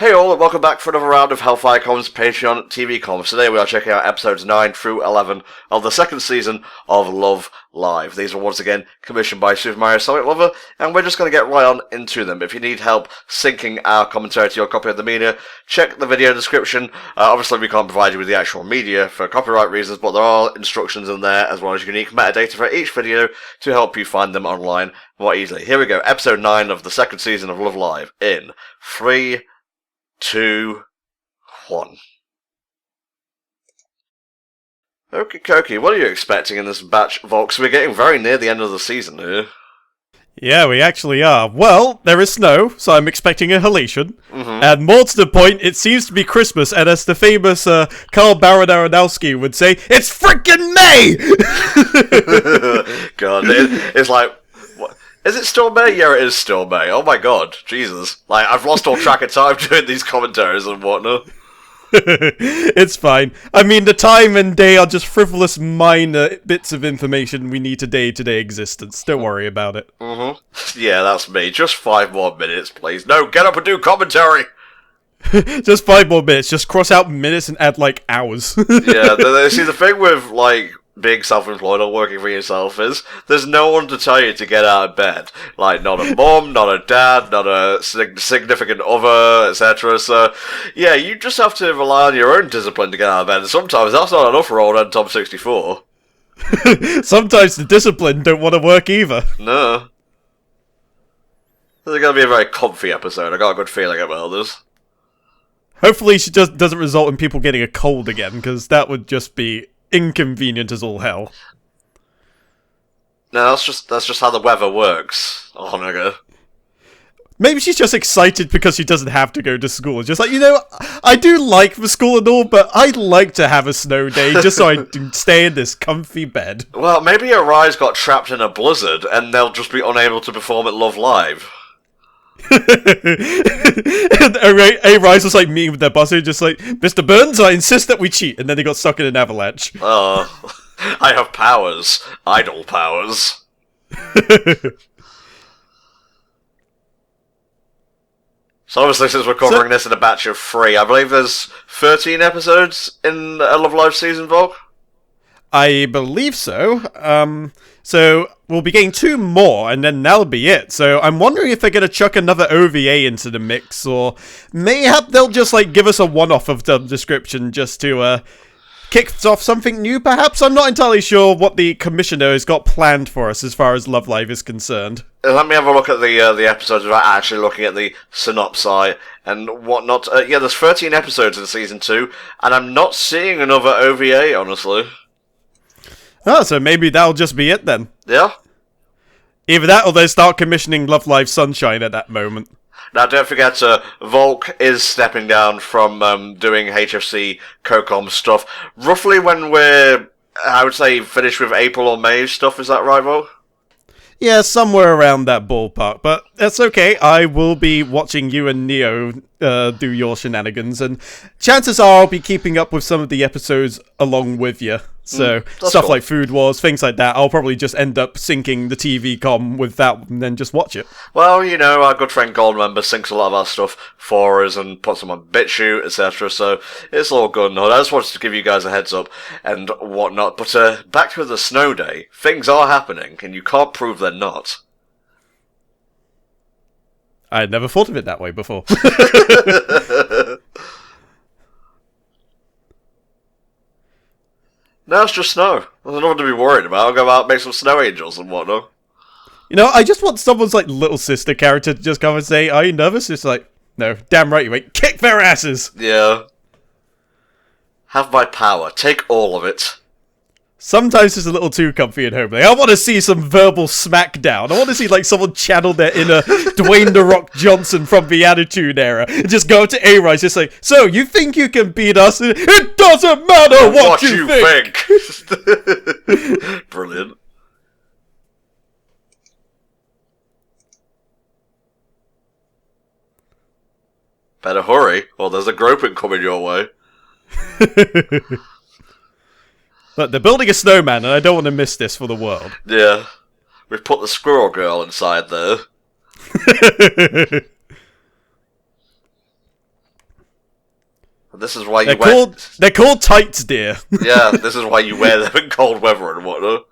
Hey all, and welcome back for another round of HellfireComms Patreon TV Comms. Today we are checking out episodes 9 through 11 of the second season of Love Live. These are once again commissioned by Super Mario Sonic Lover, and we're just going to get right on into them. If you need help syncing our commentary to your copy of the media, check the video description. Obviously we can't provide you with the actual media for copyright reasons, but there are instructions in there as well as unique metadata for each video to help you find them online more easily. Here we go, episode 9 of the second season of Love Live in 3, 2, 1. Okie dokie, what are you expecting in this batch, Volks? We're getting very near the end of the season here. Yeah, we actually are. Well, there is snow, so I'm expecting a halation. Mm-hmm. And more to the point, it seems to be Christmas, and as the famous Karl Baron Aronofsky would say, it's freaking May! God, it's like... Is it still May? Yeah, it is still May. Oh my god, Jesus. Like, I've lost all track of time doing these commentaries and whatnot. It's fine. I mean, the time and day are just frivolous minor bits of information we need to day-to-day existence. Don't worry about it. Mm-hmm. Yeah, that's me. Just 5 more minutes, please. No, get up and do commentary! Just 5 more minutes. Just cross out minutes and add, like, hours. Yeah, see, the thing with, like, being self-employed or working for yourself is there's no one to tell you to get out of bed. Like, not a mum, not a dad, not a significant other, etc. So, yeah, you just have to rely on your own discipline to get out of bed. And sometimes that's not enough for old Tom 64. Sometimes the discipline don't want to work either. No. This is going to be a very comfy episode. I got a good feeling about this. Hopefully she just doesn't result in people getting a cold again, because that would just be inconvenient as all hell. No, that's just how the weather works. Oh, nigga. Maybe she's just excited because she doesn't have to go to school. It's just like, you know, I do like the school and all, but I'd like to have a snow day just so I can stay in this comfy bed. Well, maybe Arise got trapped in a blizzard and they'll just be unable to perform at Love Live. And A-Rise was like meeting with their boss, and just like, Mr. Burns, I insist that we cheat, and then they got stuck in an avalanche. Oh, I have powers. Idle powers. So obviously, since we're covering this in a batch of 3, I believe there's 13 episodes in a Love Live season, Volk? I believe so. So we'll be getting 2 more, and then that'll be it. So I'm wondering if they're going to chuck another OVA into the mix, or mayhap they'll just, like, give us a one-off of the description just to, kick off something new, perhaps? I'm not entirely sure what the commissioner has got planned for us as far as Love Live is concerned. Let me have a look at the episodes without actually looking at the synopsis and whatnot. Yeah, there's 13 episodes in season 2, and I'm not seeing another OVA, honestly. Oh, so maybe that'll just be it then. Yeah? Either that or they start commissioning Love Live Sunshine at that moment. Now, don't forget, Volk is stepping down from doing HFC COCOM stuff. Roughly when we're, I would say, finished with April or May stuff, is that right, Volk? Yeah, somewhere around that ballpark, but that's okay. I will be watching you and Neo do your shenanigans, and chances are I'll be keeping up with some of the episodes along with you. So, stuff cool. like Food Wars, things like that, I'll probably just end up syncing the TV com with that and then just watch it. Well, you know, our good friend Goldmember syncs a lot of our stuff for us and puts them on BitChute, etc. So, it's all good and all. I just wanted to give you guys a heads up and whatnot. But, back to the snow day, things are happening, and you can't prove they're not. I had never thought of it that way before. No, it's just snow. There's nothing to be worried about. I'll go out and make some snow angels and whatnot. You know, I just want someone's, like, little sister character to just come and say, are you nervous? It's like, no, damn right you ain't. Kick their asses! Yeah. Have my power. Take all of it. Sometimes it's a little too comfy and homely. I want to see some verbal smackdown. I want to see, like, someone channel their inner Dwayne The Rock Johnson from the Attitude Era and just go to A-Rise, just like, so, you think you can beat us? It doesn't matter what you think! Brilliant. Better hurry, or there's a groping coming your way. Look, they're building a snowman, and I don't want to miss this for the world. Yeah. We've put the squirrel girl inside there. This is why they're called tights, dear. Yeah, this is why you wear them in cold weather and whatnot.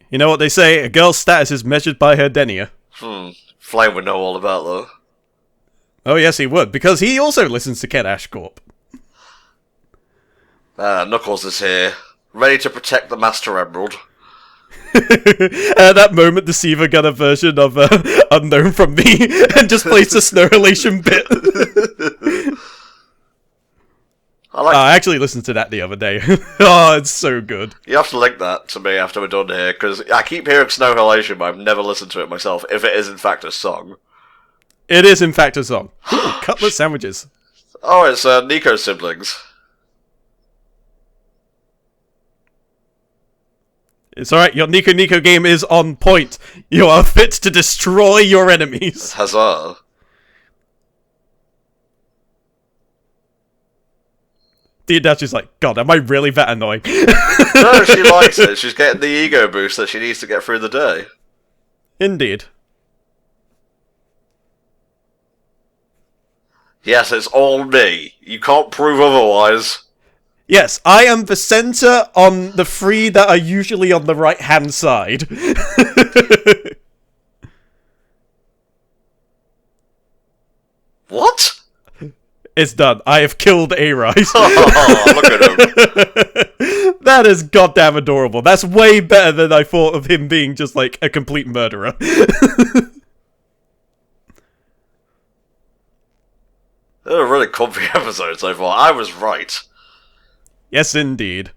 You know what they say, a girl's status is measured by her denier. Flame would know all about that. Oh yes, he would, because he also listens to Ken Ashcorp. Knuckles is here, ready to protect the Master Emerald. At that moment, Deceiver got a version of Unknown from me, and just plays the snow relation bit. I actually listened to that the other day. Oh, it's so good. You have to link that to me after we're done here, because I keep hearing Snow Halation, but I've never listened to it myself, if it is in fact a song. It is in fact a song. Ooh, cutlet sandwiches. Oh, it's Nico's siblings. It's alright, your Nico game is on point. You are fit to destroy your enemies. Huzzah. Dear Dad, she's like, God, am I really that annoying? No, she likes it. She's getting the ego boost that she needs to get through the day. Indeed. Yes, it's all me. You can't prove otherwise. Yes, I am the center on the three that are usually on the right-hand side. What? It's done. I have killed A-Rise. Oh, look at him. That is goddamn adorable. That's way better than I thought of him being just like a complete murderer. A really comfy episode so far. I was right. Yes, indeed.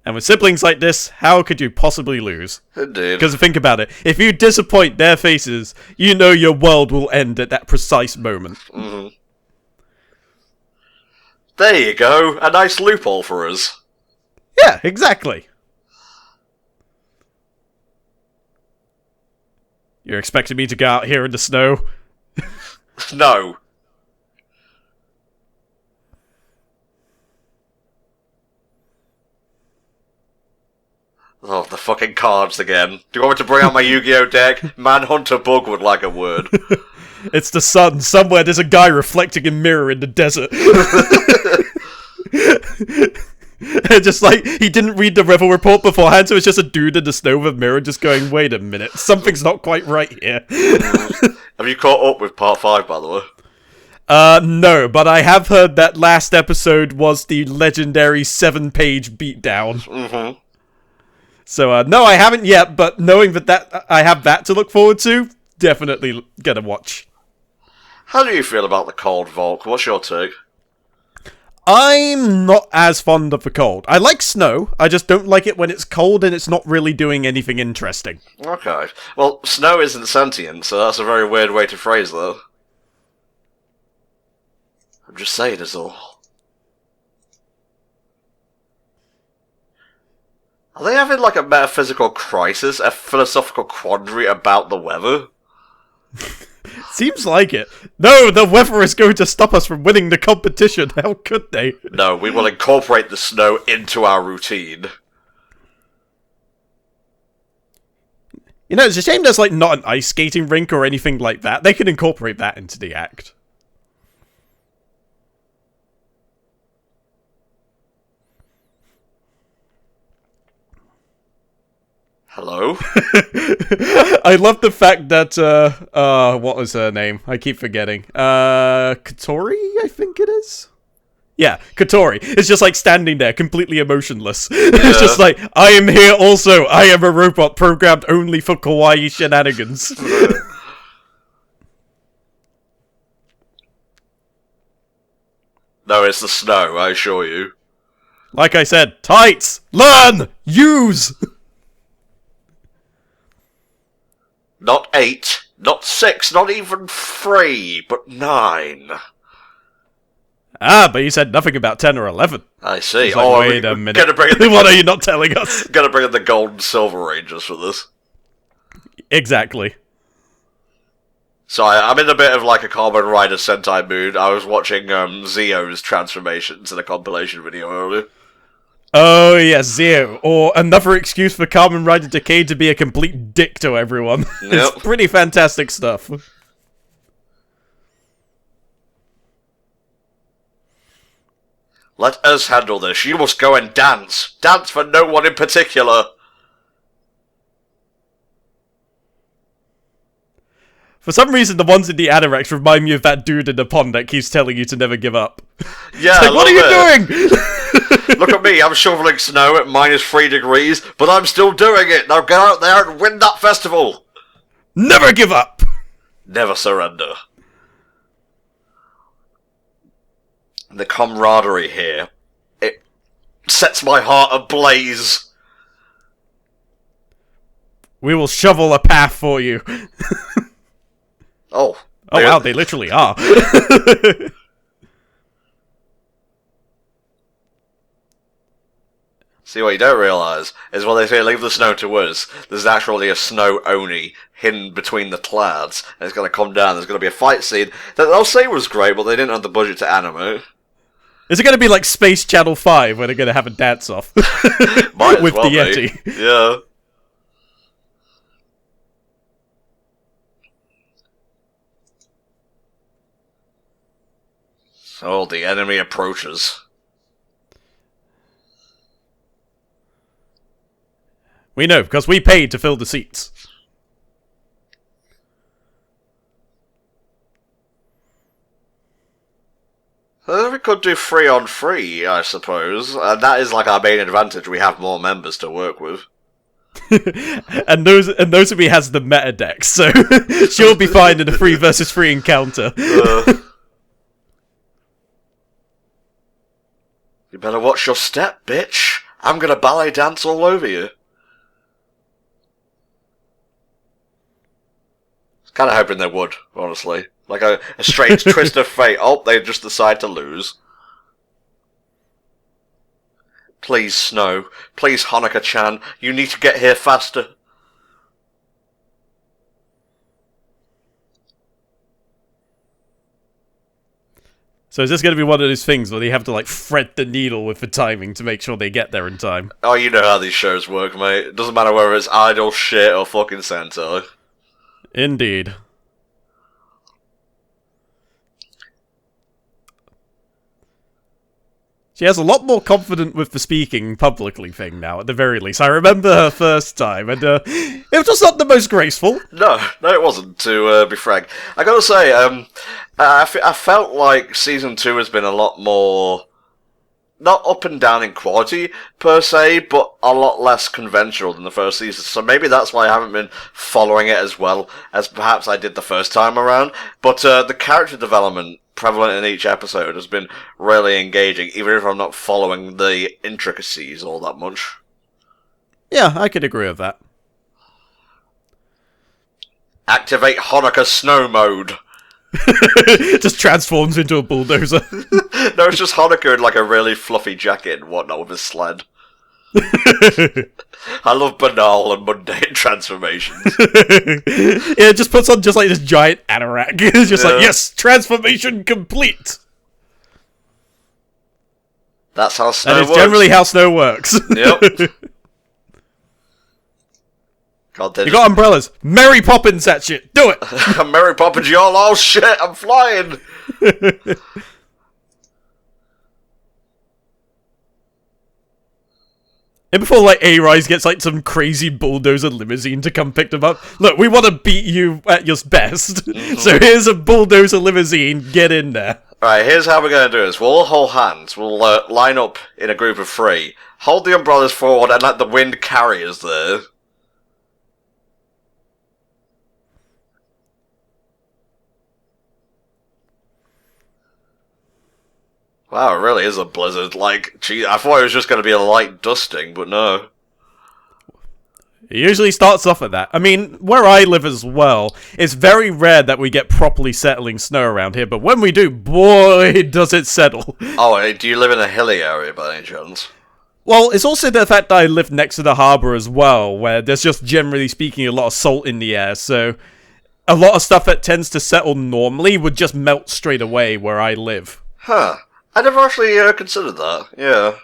And with siblings like this, how could you possibly lose? Indeed. Because think about it. If you disappoint their faces, you know your world will end at that precise moment. Mm-hmm. There you go. A nice loophole for us. Yeah, exactly. You're expecting me to go out here in the snow? No. Oh, the fucking cards again. Do you want me to bring out my Yu-Gi-Oh deck? Manhunter Bug would like a word. It's the sun. Somewhere there's a guy reflecting a mirror in the desert. Just like, he didn't read the Revel report beforehand, so it's just a dude in the snow with a mirror just going, wait a minute, something's not quite right here. Have you caught up with part 5, by the way? No, but I have heard that last episode was the legendary 7-page beatdown. Mm-hmm. So, no, I haven't yet, but knowing that I have that to look forward to, definitely gonna watch. How do you feel about the cold, Volk? What's your take? I'm not as fond of the cold. I like snow, I just don't like it when it's cold and it's not really doing anything interesting. Okay. Well, snow isn't sentient, so that's a very weird way to phrase that. I'm just saying is all. Are they having like a metaphysical crisis, a philosophical quandary about the weather? Seems like it. No, the weather is going to stop us from winning the competition. How could they? No, we will incorporate the snow into our routine. You know, it's a shame there's like not an ice skating rink or anything like that. They could incorporate that into the act. Hello? I love the fact that, what was her name? I keep forgetting. Katori, I think it is? Yeah, Katori. It's just like standing there, completely emotionless. Yeah. It's just like, I am here also. I am a robot programmed only for kawaii shenanigans. No, it's the snow, I assure you. Like I said, tights! Learn! Use! Not 8, not 6, not even 3, but 9. Ah, but you said nothing about 10 or 11. I see. Like, wait a minute. What are you not telling us? Gonna bring in the Gold and Silver Rangers for this. Exactly. So I'm in a bit of like a Kamen Rider Sentai mood. I was watching Zio's transformations in a compilation video earlier. Oh yes, Zio. Or another excuse for Kamen Rider Decade to be a complete dick to everyone. Yep. It's pretty fantastic stuff. Let us handle this. You must go and dance. Dance for no one in particular. For some reason, the ones in the anoraks remind me of that dude in the pond that keeps telling you to never give up. Yeah, like, what are you doing? Look at me, I'm shoveling snow at -3 degrees, but I'm still doing it. Now get out there and win that festival. Never give up. Never surrender. The camaraderie here, it sets my heart ablaze. We will shovel a path for you. Oh wow, they literally are. See, what you don't realise is when they say leave the snow to us, there's actually a snow oni hidden between the clouds, and it's going to come down. There's going to be a fight scene that they'll say was great, but they didn't have the budget to animate. Is it going to be like Space Channel 5 where they're going to have a dance-off? Might as with well the Yeti. Be. Yeah. So the enemy approaches. We know, because we paid to fill the seats. We could do 3-on-3, I suppose. And that is like our main advantage. We have more members to work with. and Nozomi has the meta deck, so she'll be fine in a 3 versus 3 encounter. You better watch your step, bitch. I'm gonna ballet dance all over you. Kind of hoping they would, honestly. Like a strange twist of fate. Oh, they just decide to lose. Please, Snow. Please, Honoka-chan. You need to get here faster. So is this going to be one of those things where they have to, like, thread the needle with the timing to make sure they get there in time? Oh, you know how these shows work, mate. It doesn't matter whether it's idol shit or fucking Sentai. Indeed. She has a lot more confident with the speaking publicly thing now, at the very least. I remember her first time, and it was just not the most graceful. No, it wasn't, to be frank. I gotta say, I felt like Season 2 has been a lot more... not up and down in quality, per se, but a lot less conventional than the first season. So maybe that's why I haven't been following it as well as perhaps I did the first time around. But the character development prevalent in each episode has been really engaging, even if I'm not following the intricacies all that much. Yeah, I could agree with that. Activate Honoka Snow Mode. Just transforms into a bulldozer. No, it's just Honoka in like a really fluffy jacket and whatnot with his sled. I love banal and mundane transformations. Yeah, it just puts on just like this giant anorak. It's just like, yes, transformation complete. That's how snow works. works. That is generally how snow works. Yep. God, you got umbrellas. Mary Poppins that shit. Do it. Mary Poppins, y'all. Oh shit, I'm flying. And before, like, A-Rise gets, like, some crazy bulldozer limousine to come pick them up. Look, we want to beat you at your best. Mm-hmm. So here's a bulldozer limousine. Get in there. Alright, here's how we're going to do this. We'll all hold hands. We'll line up in a group of 3. Hold the umbrellas forward and let the wind carry us there. Wow, it really is a blizzard. Like, gee, I thought it was just going to be a light dusting, but no. It usually starts off at that. I mean, where I live as well, it's very rare that we get properly settling snow around here, but when we do, boy, does it settle. Oh, do you live in a hilly area by any chance? Well, it's also the fact that I live next to the harbour as well, where there's just, generally speaking, a lot of salt in the air, so a lot of stuff that tends to settle normally would just melt straight away where I live. Huh. I never actually considered that, yeah.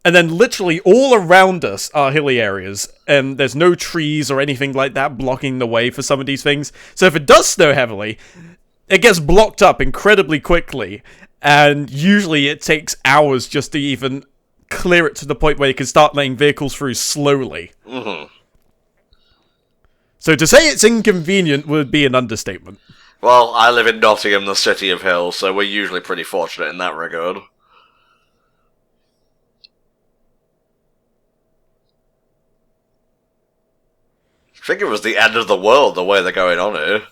And then literally all around us are hilly areas, and there's no trees or anything like that blocking the way for some of these things. So if it does snow heavily, it gets blocked up incredibly quickly, and usually it takes hours just to even clear it to the point where you can start letting vehicles through slowly. Mm-hmm. So to say it's inconvenient would be an understatement. Well, I live in Nottingham, the city of hills, so we're usually pretty fortunate in that regard. I think it was the end of the world, the way they're going on here.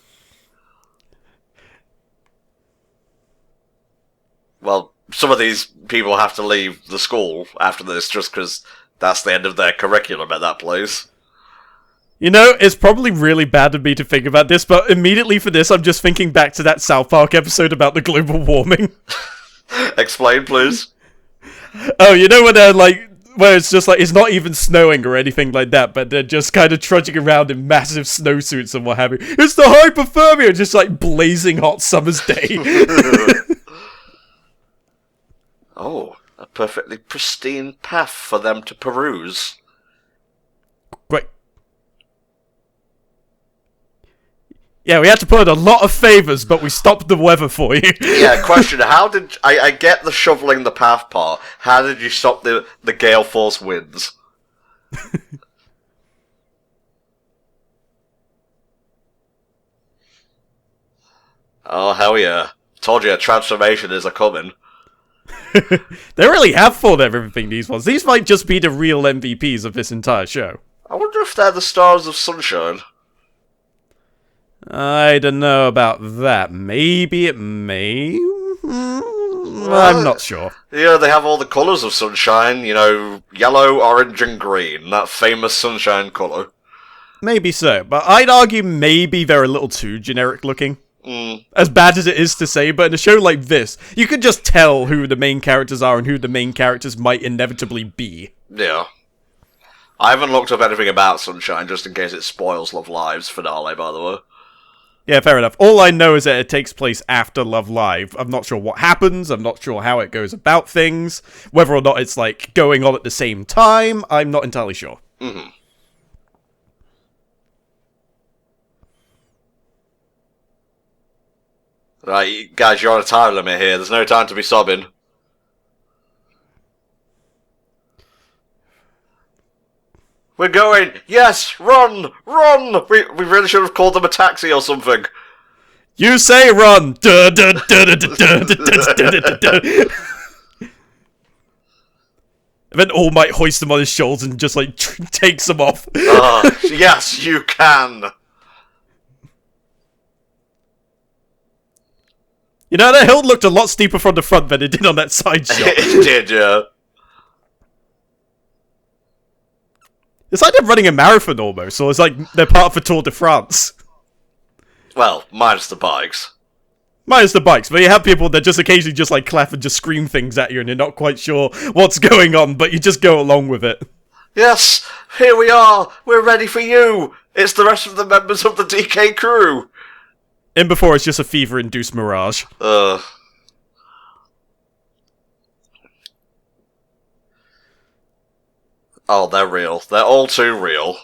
Well, some of these people have to leave the school after this just because that's the end of their curriculum at that place. You know, it's probably really bad of me to think about this, but immediately for this, I'm just thinking back to that South Park episode about the global warming. Explain, please. Oh, you know when they're like, where it's just like, it's not even snowing or anything like that, but they're just kind of trudging around in massive snowsuits and what have you. It's the hypothermia, just like blazing hot summer's day. Oh, a perfectly pristine path for them to peruse. Great. Yeah, we had to put in a lot of favours, but we stopped the weather for you. Yeah, question, how did... I get the shoveling the path part. How did you stop the gale force winds? Oh, hell yeah. Told you a transformation is a-coming. They really have thought of everything, these ones. These might just be the real MVPs of this entire show. I wonder if they're the stars of sunshine. I don't know about that. Maybe it may... I'm not sure. Yeah, they have all the colours of sunshine, you know, yellow, orange and green. That famous sunshine colour. Maybe so, but I'd argue maybe they're a little too generic looking. As bad as it is to say, but in a show like this, you could just tell who the main characters are and who the main characters might inevitably be. Yeah. I haven't looked up anything about Sunshine, just in case it spoils Love Live's finale, by the way. Yeah, fair enough. All I know is that it takes place after Love Live. I'm not sure what happens, I'm not sure how it goes about things, whether or not it's, like, going on at the same time, I'm not entirely sure. Mm-hmm. Right, guys, you're on a time limit here. There's no time to be sobbing. We're going! Yes! Run! Run! We really should have called them a taxi or something. You say run! Duh, duh, duh, duh, duh, duh, duh, duh, duh, duh. And then All Might hoists them on his shoulders and just, like, takes them off. Yes, you can! You know, that hill looked a lot steeper from the front than it did on that side shot. It did, yeah. It's like they're running a marathon almost, or it's like they're part of the Tour de France. Well, minus the bikes. Minus the bikes, but you have people that just occasionally just like clap and just scream things at you and you're not quite sure what's going on, but you just go along with it. Yes, here we are! We're ready for you! It's the rest of the members of the DK crew! In before it's just a fever-induced mirage. Oh, they're real. They're all too real.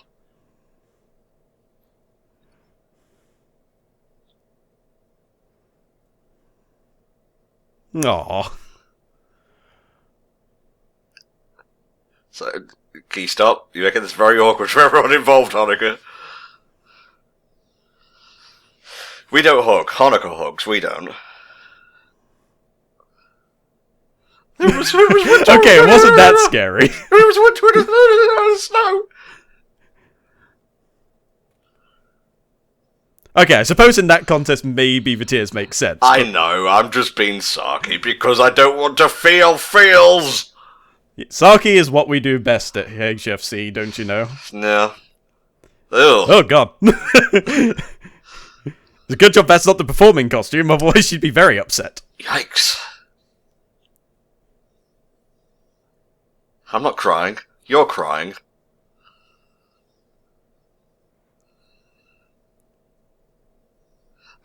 Aww. So, can you stop? You reckon it's very awkward for everyone involved, Hanukkah? We don't hug. Hanukkah hugs. We don't. Okay, it wasn't that scary. It was winter in the snow. Okay, I suppose in that context maybe the tears make sense. I know, I'm just being sarky because I don't want to feel feels. Saki is what we do best at HFC, don't you know? Yeah. Ugh. Oh god. It's a good job that's not the performing costume, otherwise she'd be very upset. Yikes. I'm not crying. You're crying.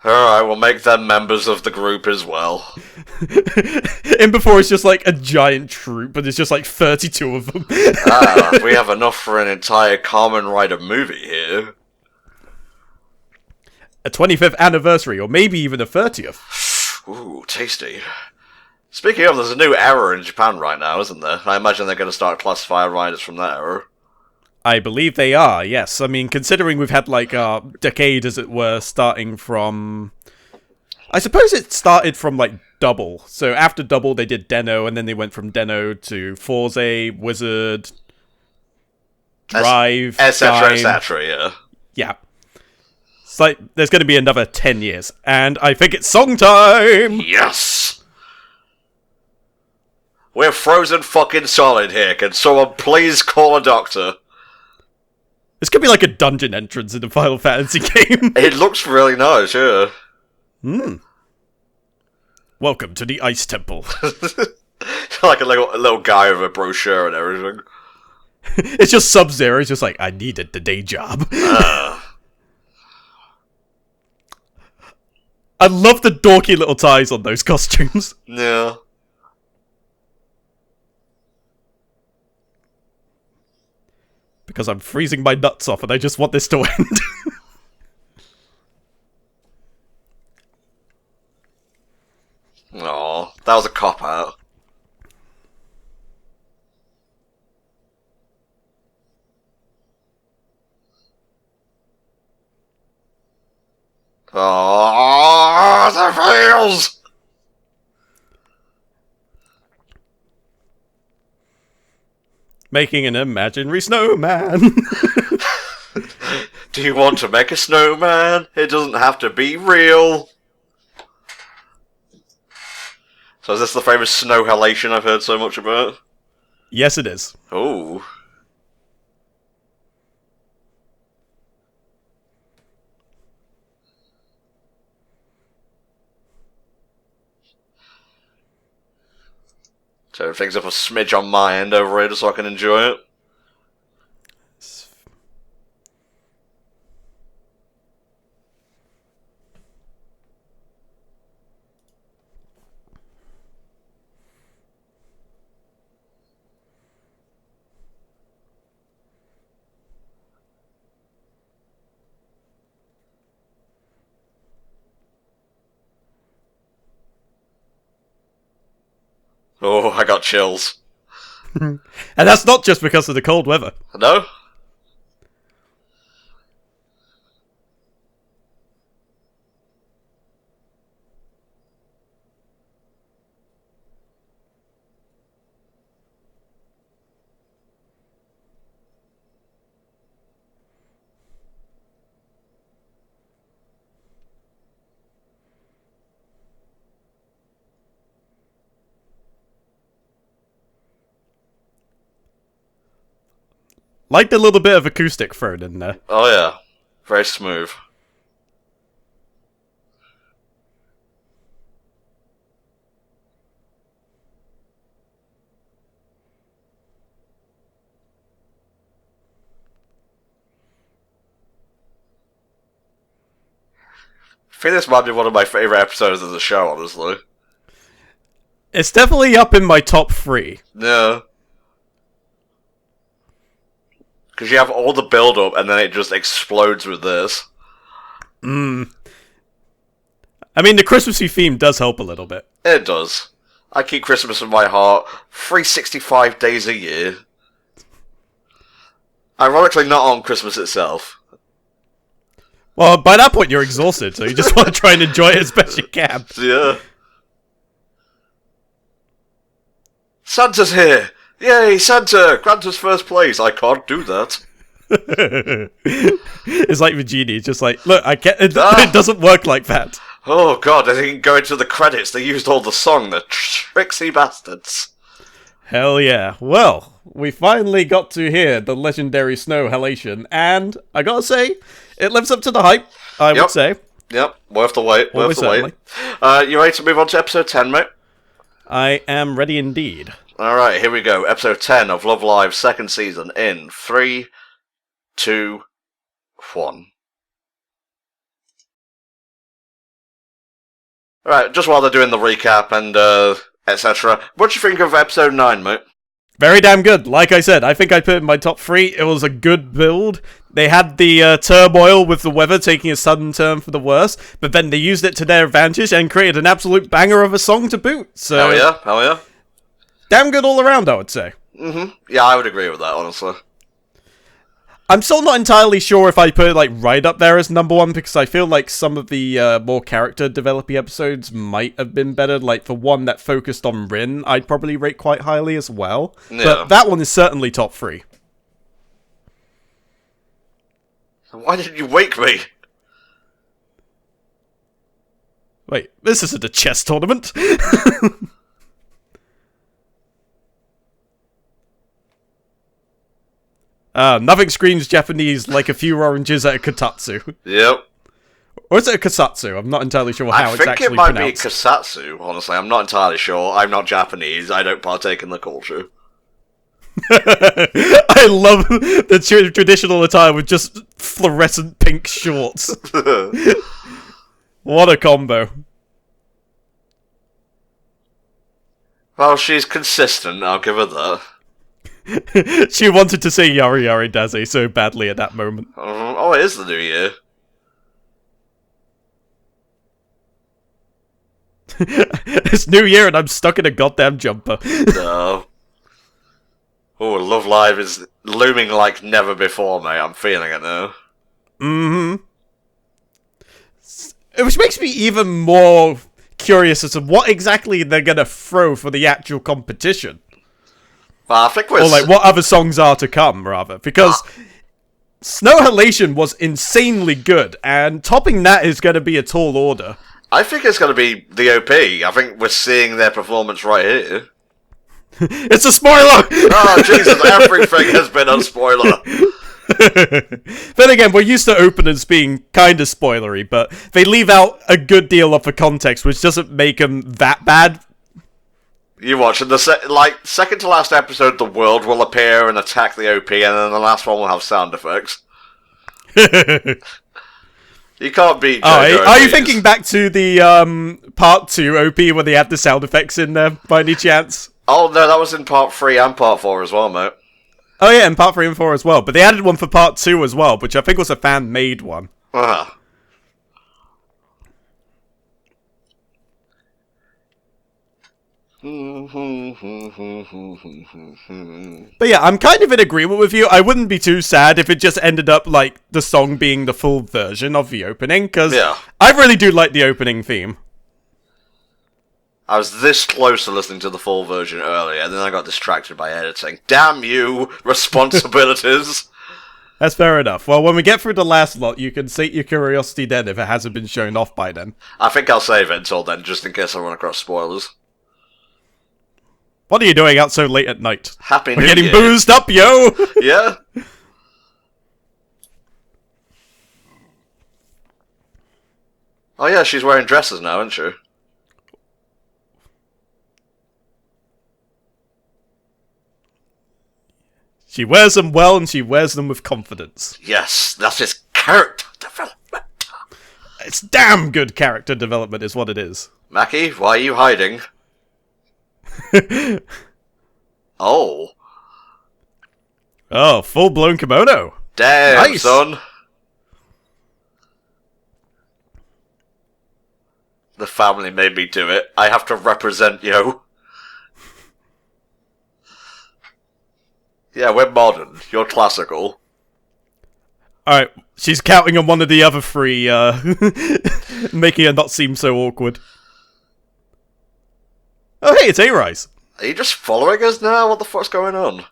Alright, we'll make them members of the group as well. In before it's just like a giant troop, but there's just like 32 of them. We have enough for an entire Kamen Rider movie here. A 25th anniversary, or maybe even a 30th. Ooh, tasty. Speaking of, there's a new era in Japan right now, isn't there? I imagine they're going to start classifying riders from that era. I believe they are, yes. I mean, considering we've had, like, a decade, as it were, starting from... I suppose it started from, like, Double. So after Double, they did Den-O, and then they went from Den-O to Forza, Wizard, Drive, etc., etc., yeah. Yeah. It's like, there's going to be another 10 years. And I think it's song time! Yes! We're frozen fucking solid here. Can someone please call a doctor? This could be like a dungeon entrance in a Final Fantasy game. It looks really nice, yeah. Welcome to the Ice Temple. Like a little guy with a brochure and everything. It's just Sub-Zero. It's just like, I needed the day job. I love the dorky little ties on those costumes. Yeah. Because I'm freezing my nuts off and I just want this to end. Aw, that was a cop-out. Oh, the feels! Making an imaginary snowman. Do you want to make a snowman? It doesn't have to be real. So is this the famous snow halation I've heard so much about? Yes, it is. Ooh. Turn things up a smidge on my end over here so I can enjoy it. Oh, I got chills. And that's not just because of the cold weather. No? Like the little bit of acoustic thrown in there. Oh yeah. Very smooth. I think this might be one of my favourite episodes of the show, honestly. It's definitely up in my top 3. Yeah. Because you have all the build-up, and then it just explodes with this. I mean, the Christmassy theme does help a little bit. It does. I keep Christmas in my heart 365 days a year. Ironically, not on Christmas itself. Well, by that point, you're exhausted, so you just want to try and enjoy it as best you can. Yeah. Santa's here! Yay, Santa! Grant us first place. I can't do that. It's like the genie. It's just like, look, I can't. It doesn't work like that. Oh god, I think going to the credits, they used all the song, the tricksy bastards. Hell yeah. Well, we finally got to hear the legendary snow halation, and I gotta say, it lives up to the hype, I would say. Yep, worth the wait, worth the wait. You ready to move on to episode 10, mate? I am ready indeed. Alright, here we go. Episode 10 of Love Live, second season, in 3, 2, 1. Alright, just while they're doing the recap and, etc., what do you think of episode 9, mate? Very damn good. Like I said, I think I put it in my top 3. It was a good build. They had the turmoil with the weather taking a sudden turn for the worse, but then they used it to their advantage and created an absolute banger of a song to boot. So Hell yeah. Damn good all around, I would say. Yeah, I would agree with that, honestly. I'm still not entirely sure if I put it, like, right up there as number one, because I feel like some of the more character-developing episodes might have been better. Like, the one that focused on Rin, I'd probably rate quite highly as well. Yeah. But that one is certainly top 3. Why didn't you wake me? Wait, this isn't a chess tournament. Nothing screams Japanese like a few oranges at a kotatsu. Yep. Or is it a kasatsu? I'm not entirally sure how it's actually pronounced. I think it might be kasatsu, honestly. I'm not entirely sure. I'm not Japanese. I don't partake in the culture. I love the traditional attire with just fluorescent pink shorts. What a combo. Well, she's consistent, I'll give her that. She wanted to say Yari Yari Daze so badly at that moment. Oh, it is the new year. It's New Year and I'm stuck in a goddamn jumper. No. Oh, Love Live is looming like never before, mate. I'm feeling it now. Which makes me even more curious as to what exactly they're gonna throw for the actual competition. Well, I think we're... Or, like, what other songs are to come, rather. Because Snow Halation was insanely good, and topping that is gonna be a tall order. I think it's gonna be the OP. I think we're seeing their performance right here. It's a spoiler! Oh, Jesus, everything has been a spoiler. Then again, we're used to openers being kinda spoilery, but they leave out a good deal of the context, which doesn't make them that bad. You watch, in the second to last episode, the world will appear and attack the OP, and then the last one will have sound effects. You can't beat JoJo are you thinking back to the part 2 OP where they had the sound effects in there, by any chance? Oh, no, that was in part 3 and part 4 as well, mate. Oh yeah, in part 3 and 4 as well. But they added one for part 2 as well, which I think was a fan-made one. Uh-huh. But yeah, I'm kind of in agreement with you. I wouldn't be too sad if it just ended up like the song being the full version of the opening, because I really do like the opening theme. I was this close to listening to the full version earlier, and then I got distracted by editing. Damn you, responsibilities! That's fair enough. Well, when we get through the last lot, you can sate your curiosity then if it hasn't been shown off by then. I think I'll save it until then, just in case I run across spoilers. What are you doing out so late at night? Happy New We're getting Year. boozed up, yo! Yeah? Oh yeah, she's wearing dresses now, isn't she? She wears them well, and she wears them with confidence. Yes, that's his character development. It's damn good character development is what it is. Maki, why are you hiding? Oh. Oh, full-blown kimono. Damn, Nice. son. The family made me do it. I have to represent you. Yeah, we're modern. You're classical. Alright, she's counting on one of the other 3, making her not seem so awkward. Oh hey, it's A-Rise. Are you just following us now? What the fuck's going on?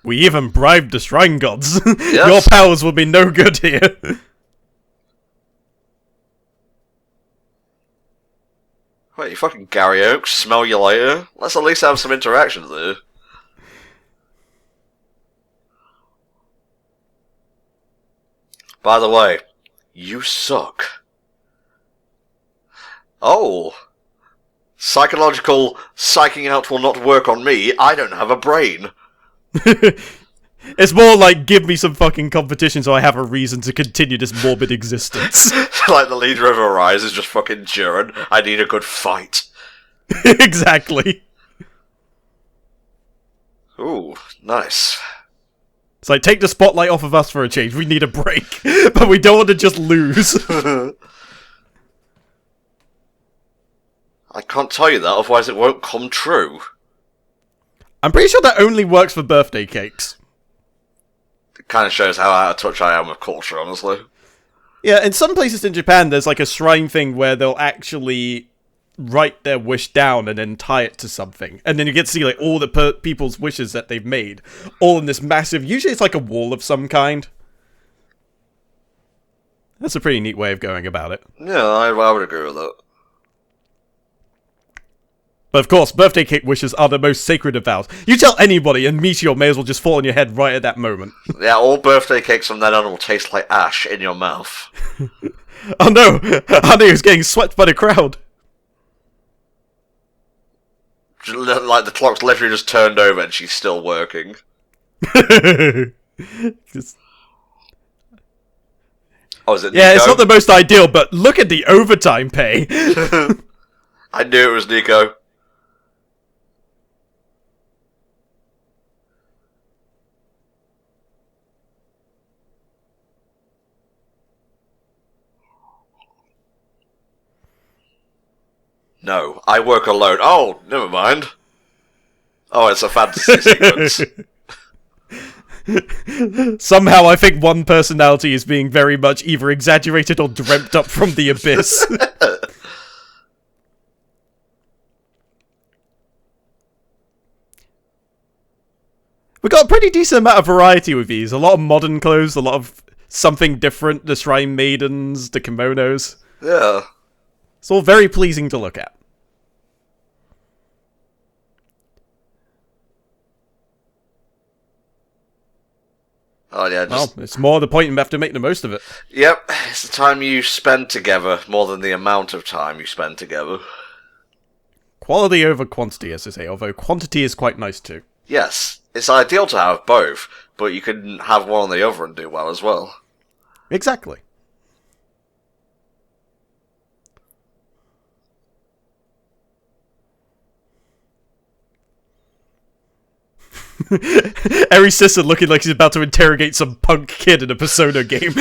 We even bribed the shrine gods. Yes. Your powers will be no good here. Wait, you fucking Gary Oaks, smell you later? Let's at least have some interactions there. By the way, you suck. Oh. Psychological psyching out will not work on me. I don't have a brain. It's more like, give me some fucking competition so I have a reason to continue this morbid existence. Like the leader of Arise is just fucking Jiren. I need a good fight. Exactly. Ooh, nice. It's like, take the spotlight off of us for a change. We need a break. But we don't want to just lose. I can't tell you that, otherwise it won't come true. I'm pretty sure that only works for birthday cakes. It kind of shows how out of touch I am with culture, honestly. Yeah, in some places in Japan, there's like a shrine thing where they'll actually write their wish down and then tie it to something. And then you get to see like all the people's wishes that they've made. All in this massive, usually it's like a wall of some kind. That's a pretty neat way of going about it. Yeah, I would agree with that. But of course, birthday cake wishes are the most sacred of vows. You tell anybody and Meteor may as well just fall on your head right at that moment. Yeah, all birthday cakes from then on will taste like ash in your mouth. Oh no! Honey is getting swept by the crowd. Like the clock's literally just turned over and she's still working. Oh, is it Nico? Yeah, it's not the most ideal, but look at the overtime pay. I knew it was Nico. No, I work alone. Oh, never mind. Oh, it's a fantasy sequence. Somehow I think one personality is being very much either exaggerated or dreamt up from the abyss. We got a pretty decent amount of variety with these. A lot of modern clothes, a lot of something different. The Shrine Maidens, the kimonos. Yeah. It's all very pleasing to look at. Oh yeah, Well, it's more the point you have to make the most of it. Yep, it's the time you spend together more than the amount of time you spend together. Quality over quantity, as I say, although quantity is quite nice too. Yes, it's ideal to have both, but you can have one or the other and do well as well. Exactly. Eri sister looking like she's about to interrogate some punk kid in a Persona game.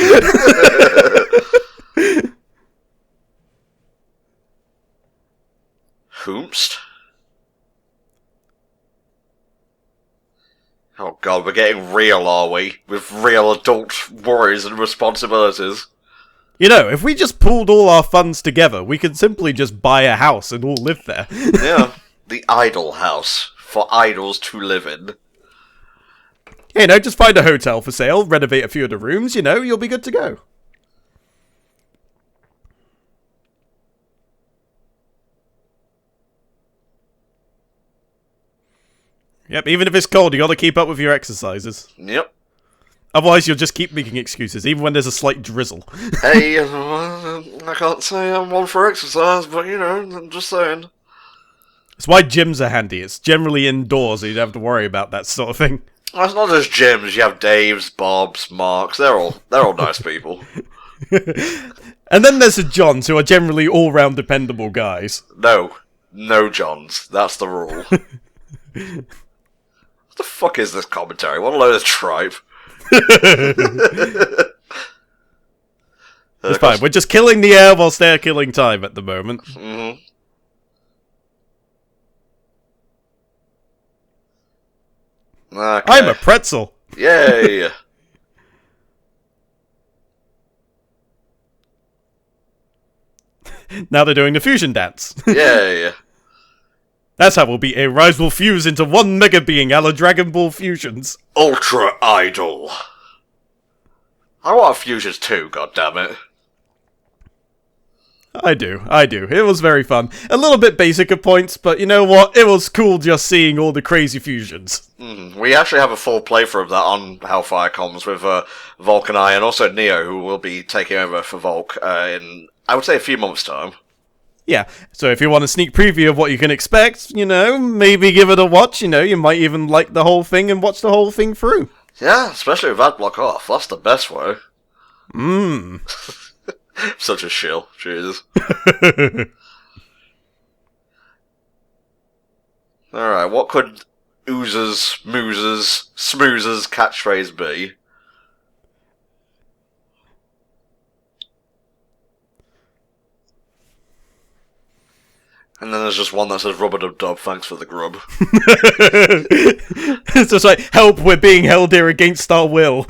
Whomst? Oh god, we're getting real, are we? With real adult worries and responsibilities. You know, if we just pooled all our funds together, we could simply just buy a house and all live there. Yeah, the idle house, for idols to live in. You know, just find a hotel for sale, renovate a few of the rooms, you know, you'll be good to go. Yep, even if it's cold, you gotta keep up with your exercises. Yep. Otherwise, you'll just keep making excuses, even when there's a slight drizzle. Hey, I can't say I'm one for exercise, but you know, I'm just saying. That's why gyms are handy. It's generally indoors, so you don't have to worry about that sort of thing. Well, it's not just gyms. You have Dave's, Bob's, Mark's. They're all nice people. And then there's the Johns, who are generally all-round dependable guys. No Johns. That's the rule. What the fuck is this commentary? What a load of tripe. It's fine. We're just killing the air whilst they're killing time at the moment. Mm-hmm. Okay. I'm a pretzel. Yay. Now they're doing the fusion dance. Yay. That's how we'll beat a Rise will fuse into one mega being a la Dragon Ball Fusions. Ultra Idol. I want fusions too, goddammit. I do. It was very fun. A little bit basic at points, but you know what? It was cool just seeing all the crazy fusions. We actually have a full playthrough of that on HellfireComms with Volk and I, and also Neo, who will be taking over for Volk in, I would say, a few months' time. Yeah, so if you want a sneak preview of what you can expect, you know, maybe give it a watch, you know, you might even like the whole thing and watch the whole thing through. Yeah, especially with that block off. That's the best way. Mmm. Such a shill. Jesus. Alright, what could Oozer's, Moozer's, Smoozer's catchphrase be? And then there's just one that says rub-a-dub-dub, thanks for the grub. It's just like, help, we're being held here against our will.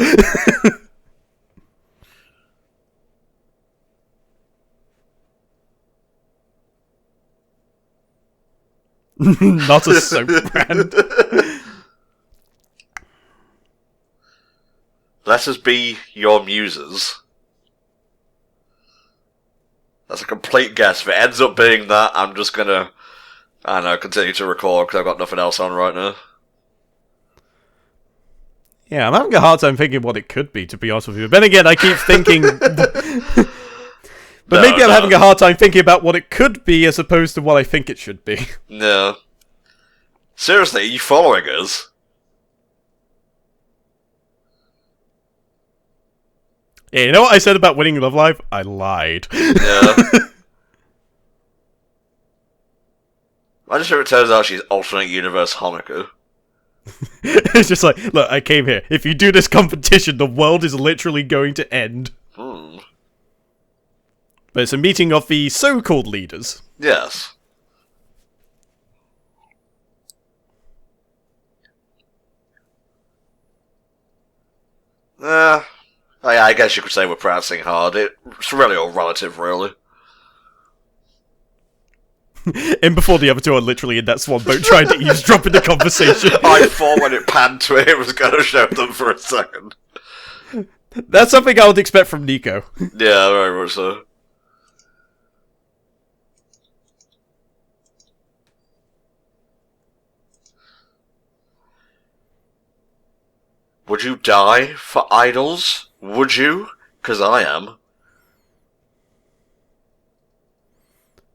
Not a soap brand. Let us be your muses. That's a complete guess. If it ends up being that, I'm just gonna, I don't know, continue to record because I've got nothing else on right now. Yeah, I'm having a hard time thinking what it could be, to be honest with you. But then again, I keep thinking... But maybe I'm having a hard time thinking about what it could be as opposed to what I think it should be. No. Seriously, are you following us? Yeah, you know what I said about winning Love Live? I lied. Yeah. I just hope it turns out she's alternate universe Hanukkah. It's just like, look, I came here. If you do this competition, the world is literally going to end. Hmm. But it's a meeting of the so-called leaders. Yes. I guess you could say we're practicing hard. It's really all relative, really. And before the other two are literally in that swan boat trying to eavesdrop in the conversation. I thought when it panned to it was going to show them for a second. That's something I would expect from Nico. Yeah, very much so. Would you die for idols? Would you? 'Cause I am.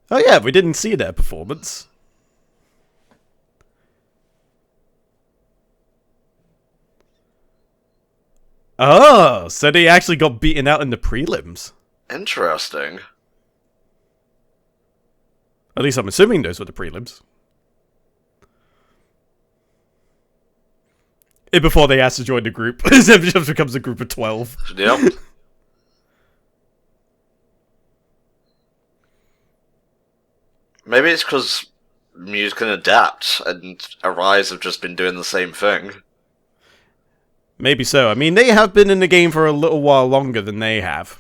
Oh yeah, we didn't see their performance. Oh, so they actually got beaten out in the prelims. Interesting. At least I'm assuming those were the prelims. Before they asked to join the group. It just becomes a group of 12. Yep. Maybe it's because Muse can adapt, and Arise have just been doing the same thing. Maybe so. I mean, they have been in the game for a little while longer than they have.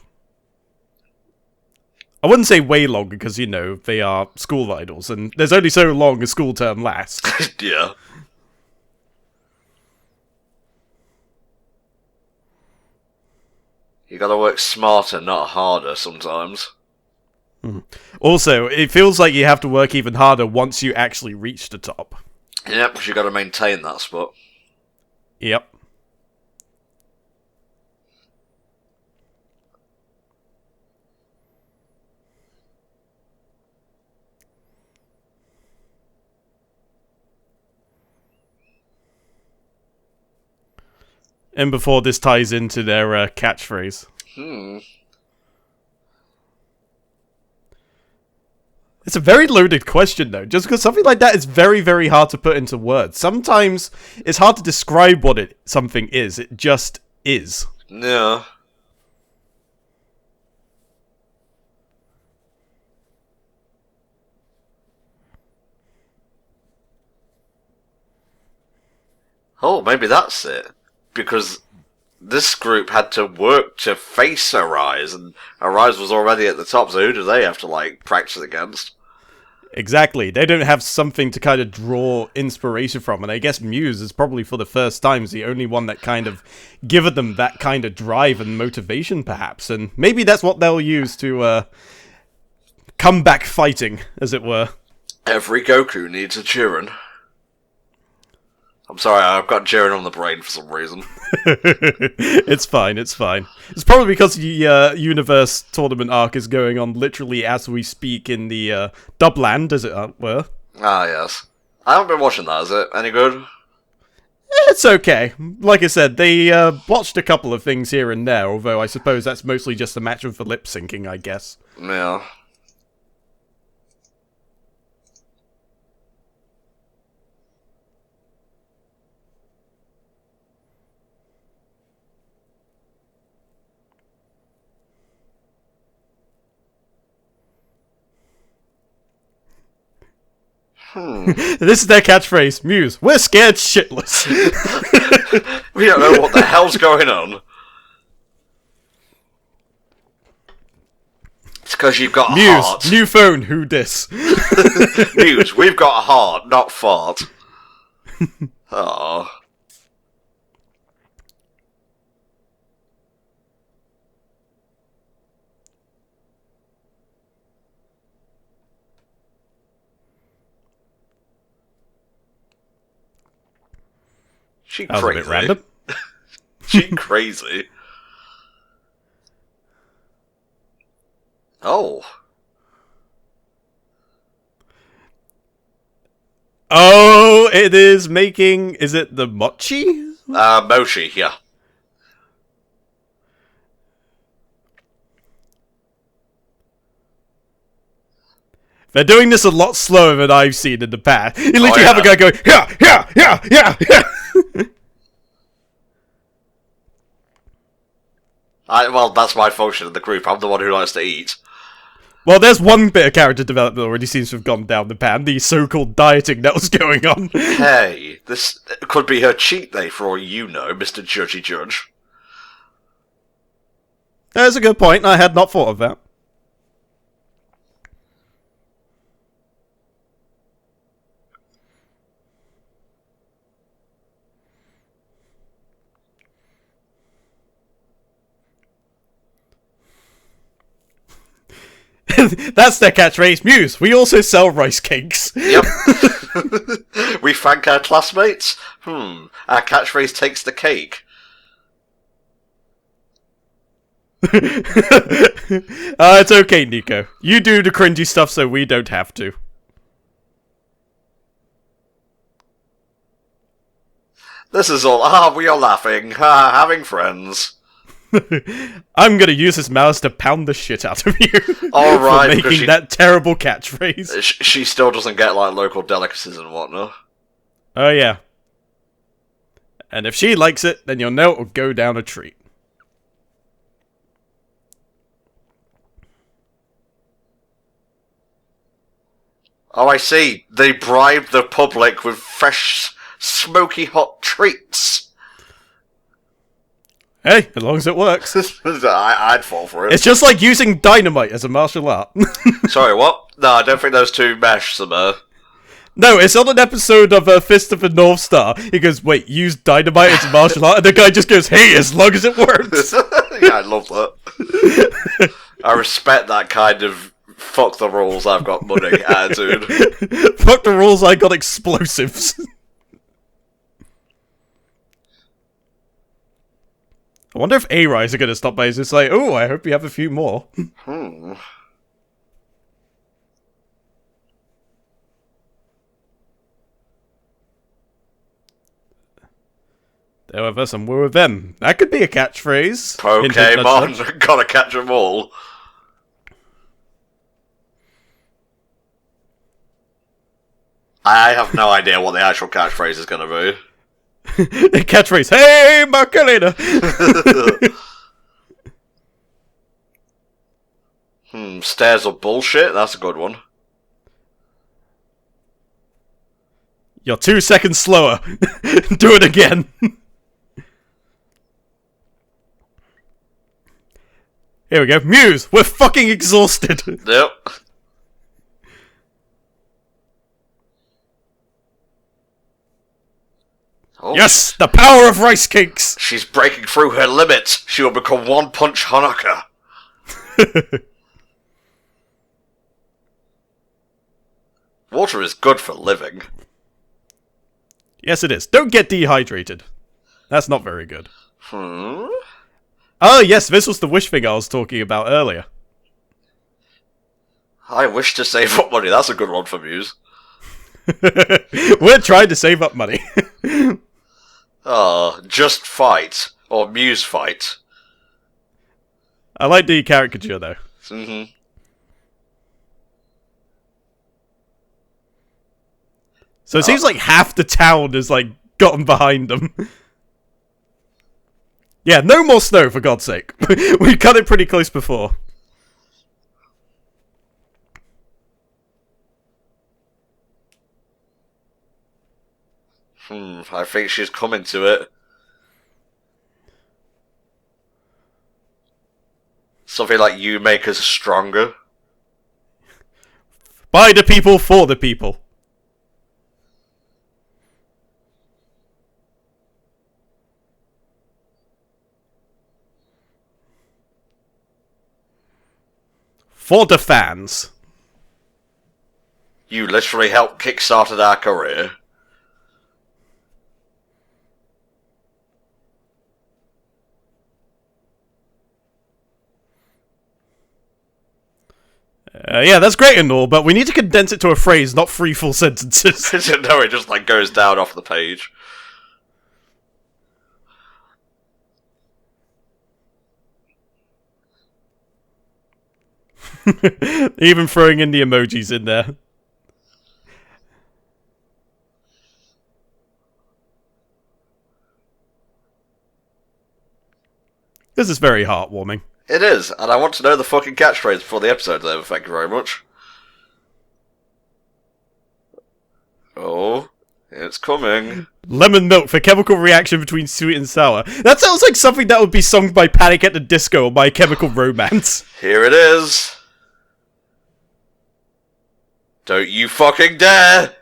I wouldn't say way longer, because, you know, they are school idols, and there's only so long a school term lasts. Yeah. You gotta work smarter, not harder, sometimes. Also, it feels like you have to work even harder once you actually reach the top. Yep, because you gotta maintain that spot. Yep. And before this ties into their catchphrase. It's a very loaded question, though, just because something like that is very, very hard to put into words. Sometimes it's hard to describe what something is. It just is. Yeah. Oh, maybe that's it. Because this group had to work to face Arise, and Arise was already at the top, so who do they have to, like, practice against? Exactly. They don't have something to kind of draw inspiration from, and I guess Muse is probably for the first time the only one that kind of given them that kind of drive and motivation, perhaps, and maybe that's what they'll use to come back fighting, as it were. Every Goku needs a Jiren. I'm sorry, I've got Jiren on the brain for some reason. It's fine, it's fine. It's probably because the Universe Tournament arc is going on literally as we speak in the Dubland, as it were. Ah, yes. I haven't been watching that, is it? Any good? It's okay. Like I said, they botched a couple of things here and there, although I suppose that's mostly just a matter of the lip syncing, I guess. Yeah. This is their catchphrase, Muse, we're scared shitless. We don't know what the hell's going on. It's because you've got a Muse, heart. new phone, who dis? Muse, we've got a heart, not fart. Aww. She That was crazy. a bit random. She crazy. Oh. Oh, it is making... Is it the mochi? Mochi, yeah. They're doing this a lot slower than I've seen in the past. You literally have a guy going, yeah. Well, that's my function in the group. I'm the one who likes to eat. Well, there's one bit of character development that already seems to have gone down the pan, the so-called dieting that was going on. Hey, this could be her cheat day for all you know, Mr. Judgy Judge. That's a good point, I had not thought of that. That's their catchphrase, Muse, we also sell rice cakes. Yep. We thank our classmates? Our catchphrase takes the cake. It's okay, Nico. You do the cringy stuff so we don't have to. This is all, we are laughing, having friends. I'm gonna use this mouse to pound the shit out of you. Alright, for making that terrible catchphrase. She still doesn't get, like, local delicacies and whatnot. Oh yeah. And if she likes it, then you'll know it'll go down a treat. Oh, I see. They bribe the public with fresh, smoky hot treats. Hey, as long as it works. I'd fall for it. It's just like using dynamite as a martial art. Sorry, what? No, I don't think those two mesh, Summer. No, it's on an episode of Fist of the North Star. He goes, wait, use dynamite as a martial art? And the guy just goes, hey, as long as it works. Yeah, I love that. I respect that kind of fuck the rules, I've got money attitude. Fuck the rules, I got explosives. I wonder if A-Rise are going to stop by. It's just like, oh, I hope you have a few more. However, some were with them. That could be a catchphrase. Pokemon, gotta catch them all. I have no idea what the actual catchphrase is gonna be. The catchphrase, hey, Macarena! Stairs are bullshit? That's a good one. You're 2 seconds slower. Do it again. Here we go. Muse, we're fucking exhausted. Yep. Oh, yes, the power of rice cakes. she's breaking through her limits. She will become One Punch Hanaka. Water is good for living. Yes, it is. Don't get dehydrated. That's not very good. Hmm? Oh, yes, this was the wish thing I was talking about earlier. I wish to save up money. That's a good one for Muse. We're trying to save up money. Oh, just fight. Or Muse fight. I like the caricature, though. Mm-hmm. So it seems like half the town has, like, gotten behind them. Yeah, no more snow, for God's sake. We cut it pretty close before. I think she's coming to it. Something like you make us stronger. By the people, for the people. For the fans. You literally helped kickstarted our career. Yeah, that's great and all, but we need to condense it to a phrase, not 3 full sentences. No, it just like goes down off the page. Even throwing in the emojis in there. This is very heartwarming. It is, and I want to know the fucking catchphrase before the episode's over, thank you very much. Oh, it's coming. Lemon milk for chemical reaction between sweet and sour. That sounds like something that would be sung by Panic at the Disco or My Chemical Romance. Here it is. Don't you fucking dare!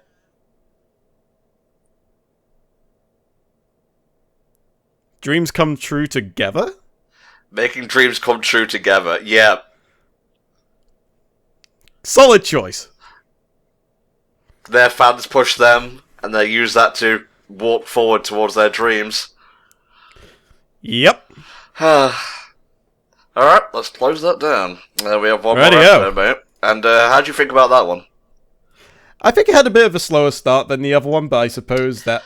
Dreams come true together? Making dreams come true together, yeah. Solid choice. Their fans push them, and they use that to walk forward towards their dreams. Yep. Alright, let's close that down. We have one more Radio. episode, mate. And how do you think about that one? I think it had a bit of a slower start than the other one, but I suppose that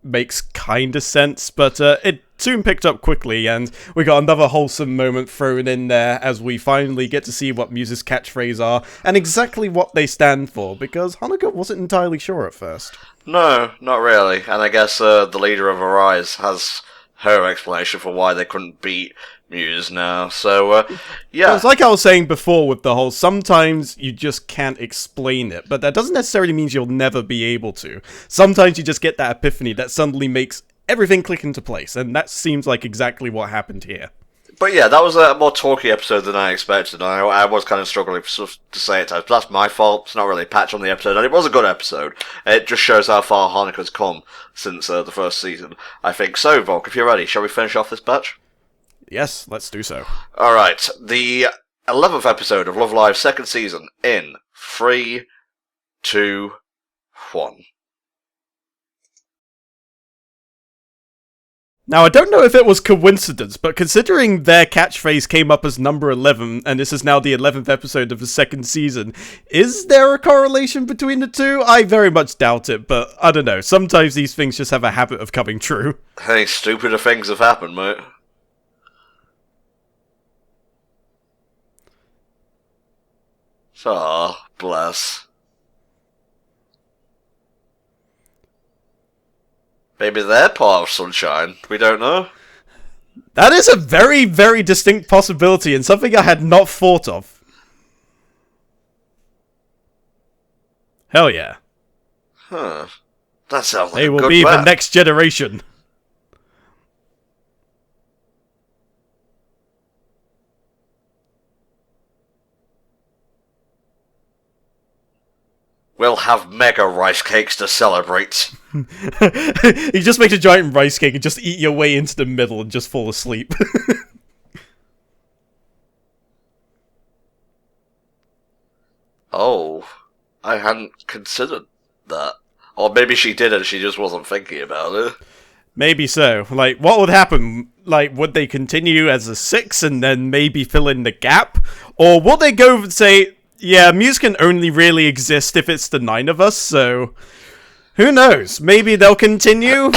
makes kind of sense. But it soon picked up quickly, and we got another wholesome moment thrown in there as we finally get to see what Muse's catchphrase are and exactly what they stand for, because Hanukkah wasn't entirely sure at first. No, not really. And I guess the leader of Arise has her explanation for why they couldn't beat Muse now. So, yeah. It's like I was saying before with the whole, sometimes you just can't explain it, but that doesn't necessarily mean you'll never be able to. Sometimes you just get that epiphany that suddenly makes everything click into place, and that seems like exactly what happened here. But yeah, that was a more talky episode than I expected. I was kind of struggling to say it, but that's my fault. It's not really a patch on the episode, and it was a good episode. It just shows how far Hanukkah's come since the first season, I think. So, Volk, if you're ready, shall we finish off this batch? Yes, let's do so. Alright, the 11th episode of Love Live's second season in 3, 2, 1. Now, I don't know if it was coincidence, but considering their catchphrase came up as number 11, and this is now the 11th episode of the second season, is there a correlation between the two? I very much doubt it, but I don't know. Sometimes these things just have a habit of coming true. Hey, stupider things have happened, mate. Ah, bless. Maybe they're part of Sunshine. We don't know. That is a very, very distinct possibility, and something I had not thought of. Hell yeah. Huh. That sounds like They a will good be plan. the next generation. We'll have mega rice cakes to celebrate. You just make a giant rice cake and just eat your way into the middle and just fall asleep. Oh, I hadn't considered that. Or maybe she did and she just wasn't thinking about it. Maybe so. Like, what would happen? Like, would they continue as a 6 and then maybe fill in the gap? Or will they go and say, yeah, Muse can only really exist if it's the 9 of us, so who knows? Maybe they'll continue?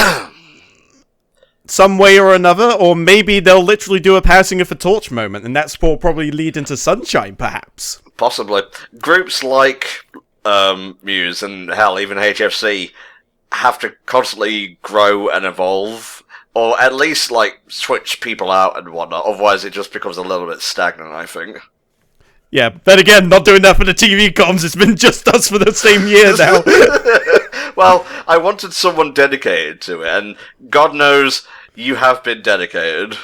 some way or another, or maybe they'll literally do a passing of a torch moment, and that's what will probably lead into Sunshine, perhaps. Possibly. Groups like Muse and hell, even HFC have to constantly grow and evolve, or at least like switch people out and whatnot. Otherwise, it just becomes a little bit stagnant, I think. Yeah, but again, not doing that for the TV comms. It's been just us for the same year now. Well, I wanted someone dedicated to it, and God knows you have been dedicated.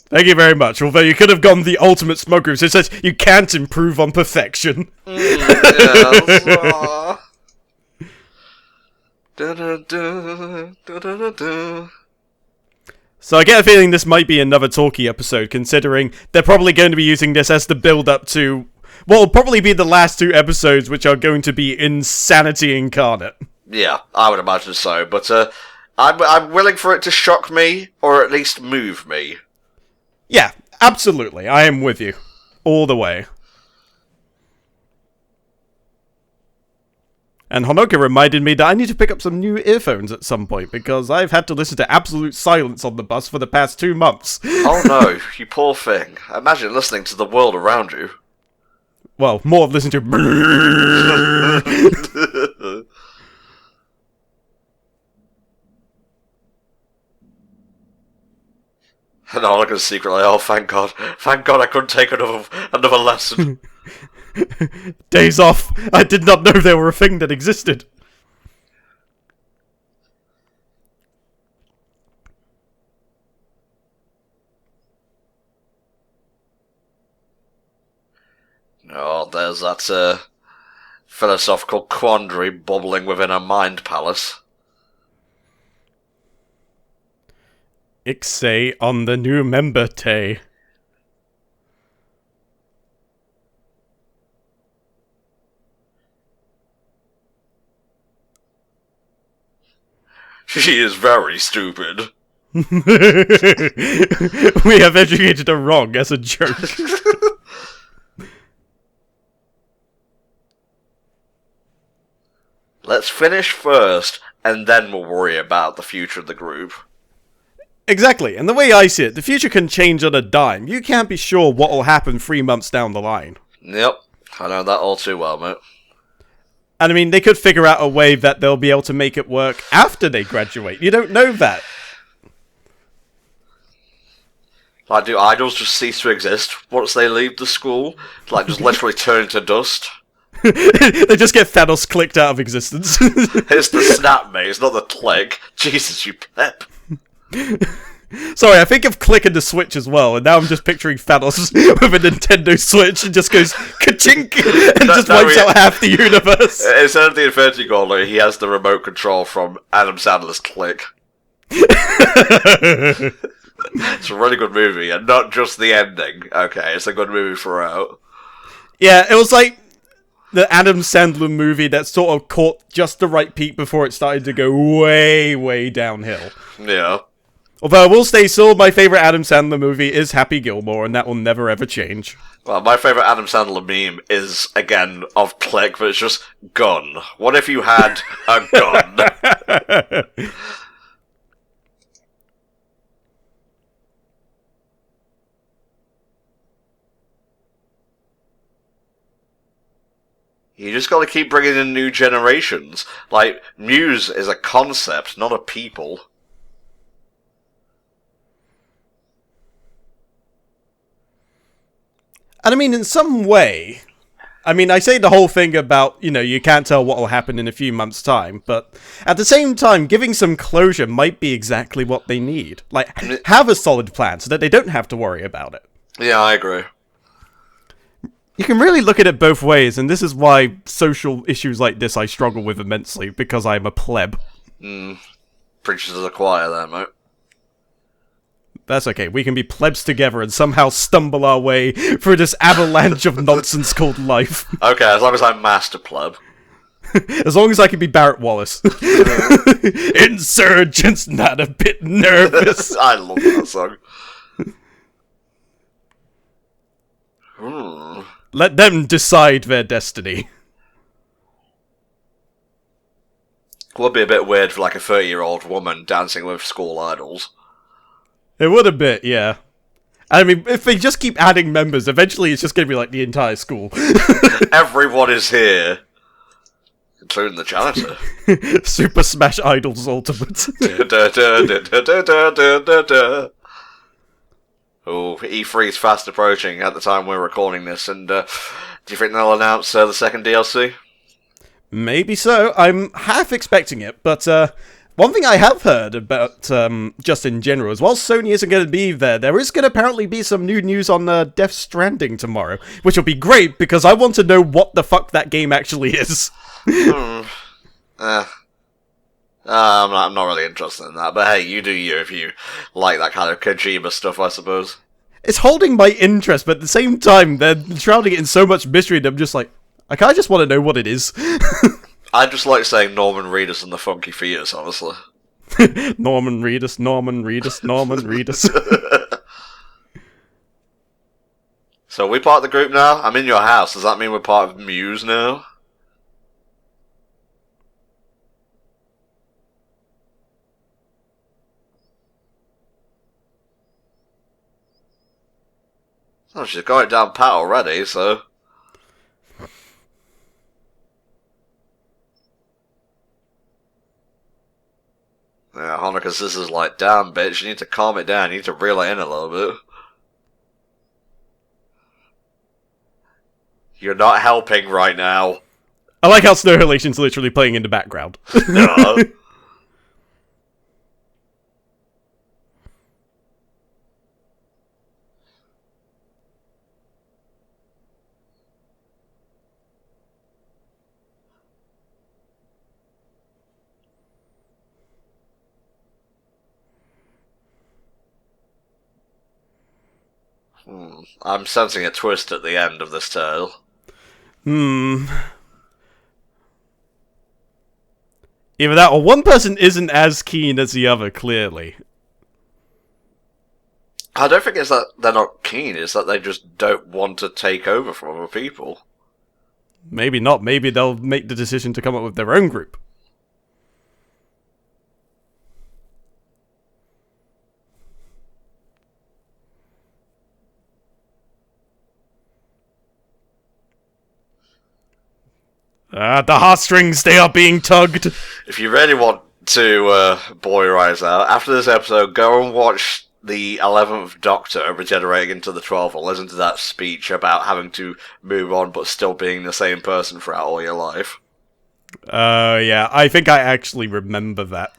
Thank you very much. Although you could have gone the ultimate smoker, who says you can't improve on perfection. Yes. Da-da-da, So I get a feeling this might be another talkie episode, considering they're probably going to be using this as the build-up to what will probably be the last 2 episodes, which are going to be insanity incarnate. Yeah, I would imagine so, but I'm willing for it to shock me, or at least move me. Yeah, absolutely. I am with you. All the way. And Honoka reminded me that I need to pick up some new earphones at some point, because I've had to listen to absolute silence on the bus for the past 2 months. Oh no, you poor thing. Imagine listening to the world around you. Well, more of listening to... And Honika's secretly, oh thank God I couldn't take another lesson. Days off. I did not know they were a thing that existed. Oh, there's that philosophical quandary bubbling within a mind palace. Ixay on the new member, Tay. She is very stupid. We have educated her wrong as a joke. Let's finish first, and then we'll worry about the future of the group. Exactly, and the way I see it, the future can change on a dime. You can't be sure what will happen 3 months down the line. Yep, I know that all too well, mate. And I mean, they could figure out a way that they'll be able to make it work after they graduate. You don't know that. Like, do idols just cease to exist once they leave the school? Like, just literally turn to dust? They just get Thanos clicked out of existence. It's the snap, mate, it's not the click. Jesus, you pleb. Sorry, I think of Click and the Switch as well, and now I'm just picturing Thanos with a Nintendo Switch and just goes ka-chink and just wipes out half the universe. Instead of the Infinity Gauntlet, he has the remote control from Adam Sandler's Click. It's a really good movie, and not just the ending. Okay, it's a good movie throughout. Yeah, it was like the Adam Sandler movie that sort of caught just the right peak before it started to go way, way downhill. Yeah. Although I will say still, my favourite Adam Sandler movie is Happy Gilmore, and that will never ever change. Well, my favourite Adam Sandler meme is, again, of Click, but it's just gun. What if you had a gun? You just gotta keep bringing in new generations. Like, Muse is a concept, not a people. And I mean, in some way, I mean, I say the whole thing about, you know, you can't tell what will happen in a few months' time, but at the same time, giving some closure might be exactly what they need. Like, have a solid plan so that they don't have to worry about it. Yeah, I agree. You can really look at it both ways, and this is why social issues like this I struggle with immensely, because I'm a pleb. Preachers to the choir there, mate. That's okay, we can be plebs together and somehow stumble our way through this avalanche of nonsense called life. Okay, as long as I'm master pleb. As long as I can be Barrett Wallace. Insurgents not a bit nervous. I love that song. Let them decide their destiny. Would be a bit weird for like a 30-year-old woman dancing with school idols. It would a bit, yeah. I mean, if they just keep adding members, eventually it's just going to be like the entire school. Everyone is here, including the janitor. Super Smash Idols Ultimate. Oh, E3 is fast approaching at the time we're recording this, and do you think they'll announce the second DLC? Maybe so. I'm half expecting it, but one thing I have heard about, just in general, is while Sony isn't going to be there, there is going to apparently be some new news on Death Stranding tomorrow, which will be great because I want to know what the fuck that game actually is. I'm not really interested in that, but hey, you do you if you like that kind of Kojima stuff, I suppose. It's holding my interest, but at the same time, they're shrouding it in so much mystery, and I'm just like, I kind of just want to know what it is. I just like saying Norman Reedus and the Funky Fetus, honestly. Norman Reedus, Norman Reedus, Norman Reedus. So are we part of the group now? I'm in your house. Does that mean we're part of Muse now? Oh, she's got it down pat already, so... Yeah, Honika's this is like, damn bitch, you need to calm it down, you need to reel it in a little bit. You're not helping right now. I like how Snow Relation's literally playing in the background. No. I'm sensing a twist at the end of this tale. Either that, or one person isn't as keen as the other, clearly. I don't think it's that they're not keen, it's that they just don't want to take over from other people. Maybe not, maybe they'll make the decision to come up with their own group. The heartstrings, they are being tugged. If you really want to bore your eyes out, after this episode, go and watch the 11th Doctor regenerating into the 12th, or listen to that speech about having to move on but still being the same person throughout all your life. Yeah, I think I actually remember that.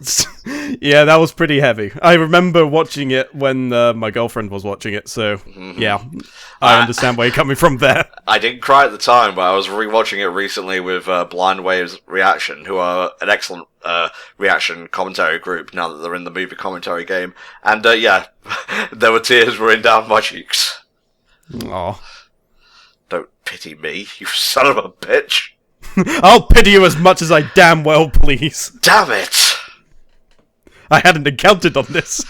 Yeah, that was pretty heavy. I remember watching it when my girlfriend was watching it, so yeah, I understand where you're coming from there. I didn't cry at the time, but I was rewatching it recently with Blind Waves Reaction, who are an excellent reaction commentary group now that they're in the movie commentary game. And yeah, there were tears running down my cheeks. Aw. Don't pity me, you son of a bitch. I'll pity you as much as I damn well please. Damn it! I hadn't encountered on this.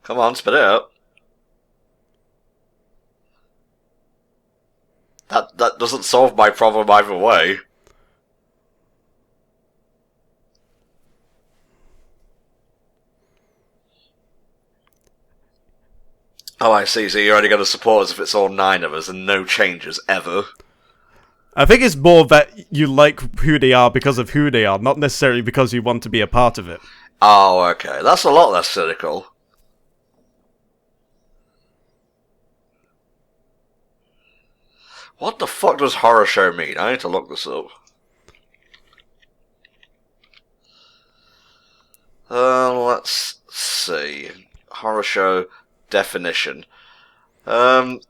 Come on, spit it out. That doesn't solve my problem either way. Oh, I see. So you're only going to support us if it's all 9 of us and no changes ever. I think it's more that you like who they are because of who they are, not necessarily because you want to be a part of it. Oh, okay. That's a lot less cynical. What the fuck does horror show mean? I need to look this up. Let's see. Horror show definition. It means...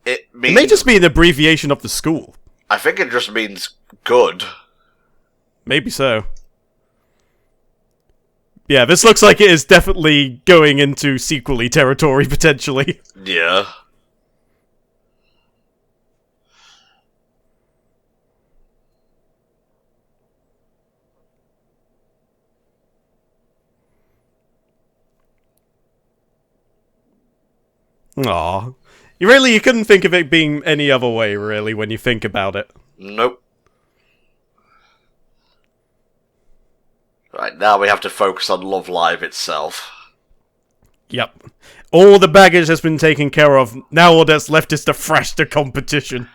It may just be an abbreviation of the school. I think it just means good. Maybe so. Yeah, this looks like it is definitely going into sequel-y territory, potentially. Yeah. Aw. You couldn't think of it being any other way, really, when you think about it. Nope. Right, now we have to focus on Love Live itself. Yep. All the baggage has been taken care of. Now all that's left is to thrash the competition.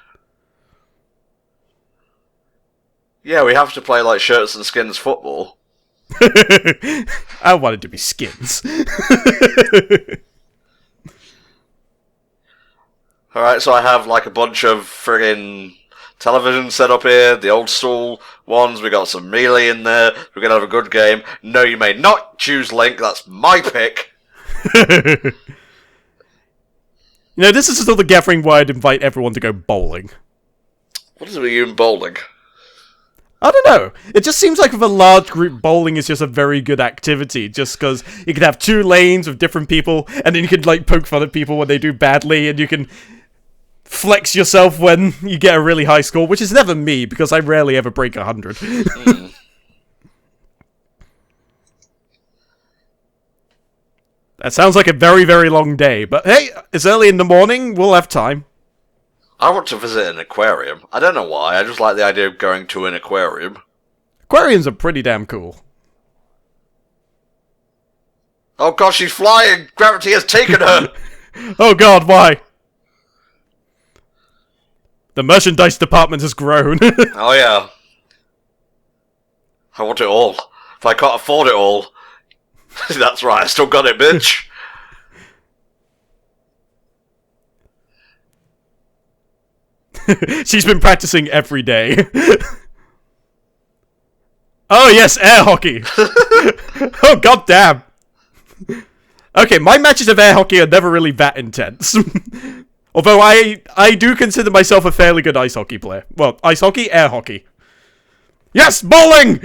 Yeah, we have to play like shirts and skins football. I wanted to be skins. Alright, so I have like a bunch of friggin' television set up here, the old school ones, we got some melee in there, we're gonna have a good game. No, you may not choose Link, that's my pick. This is still the gathering where I'd invite everyone to go bowling. What is it with you in bowling? I don't know. It just seems like with a large group, bowling is just a very good activity. Just because you can have 2 lanes with different people, and then you can like poke fun at people when they do badly, and you can flex yourself when you get a really high score, which is never me, because I rarely ever break 100. That sounds like a very, very long day, but hey, it's early in the morning, we'll have time. I want to visit an aquarium. I don't know why, I just like the idea of going to an aquarium. Aquariums are pretty damn cool. Oh god, she's flying! Gravity has taken her! Oh god, why? The merchandise department has grown. Oh yeah. I want it all. If I can't afford it all... That's right, I still got it, bitch! She's been practicing every day. Oh yes, air hockey! Oh god damn! Okay, my matches of air hockey are never really that intense. Although I do consider myself a fairly good ice hockey player. Well, ice hockey, air hockey. Yes, bowling!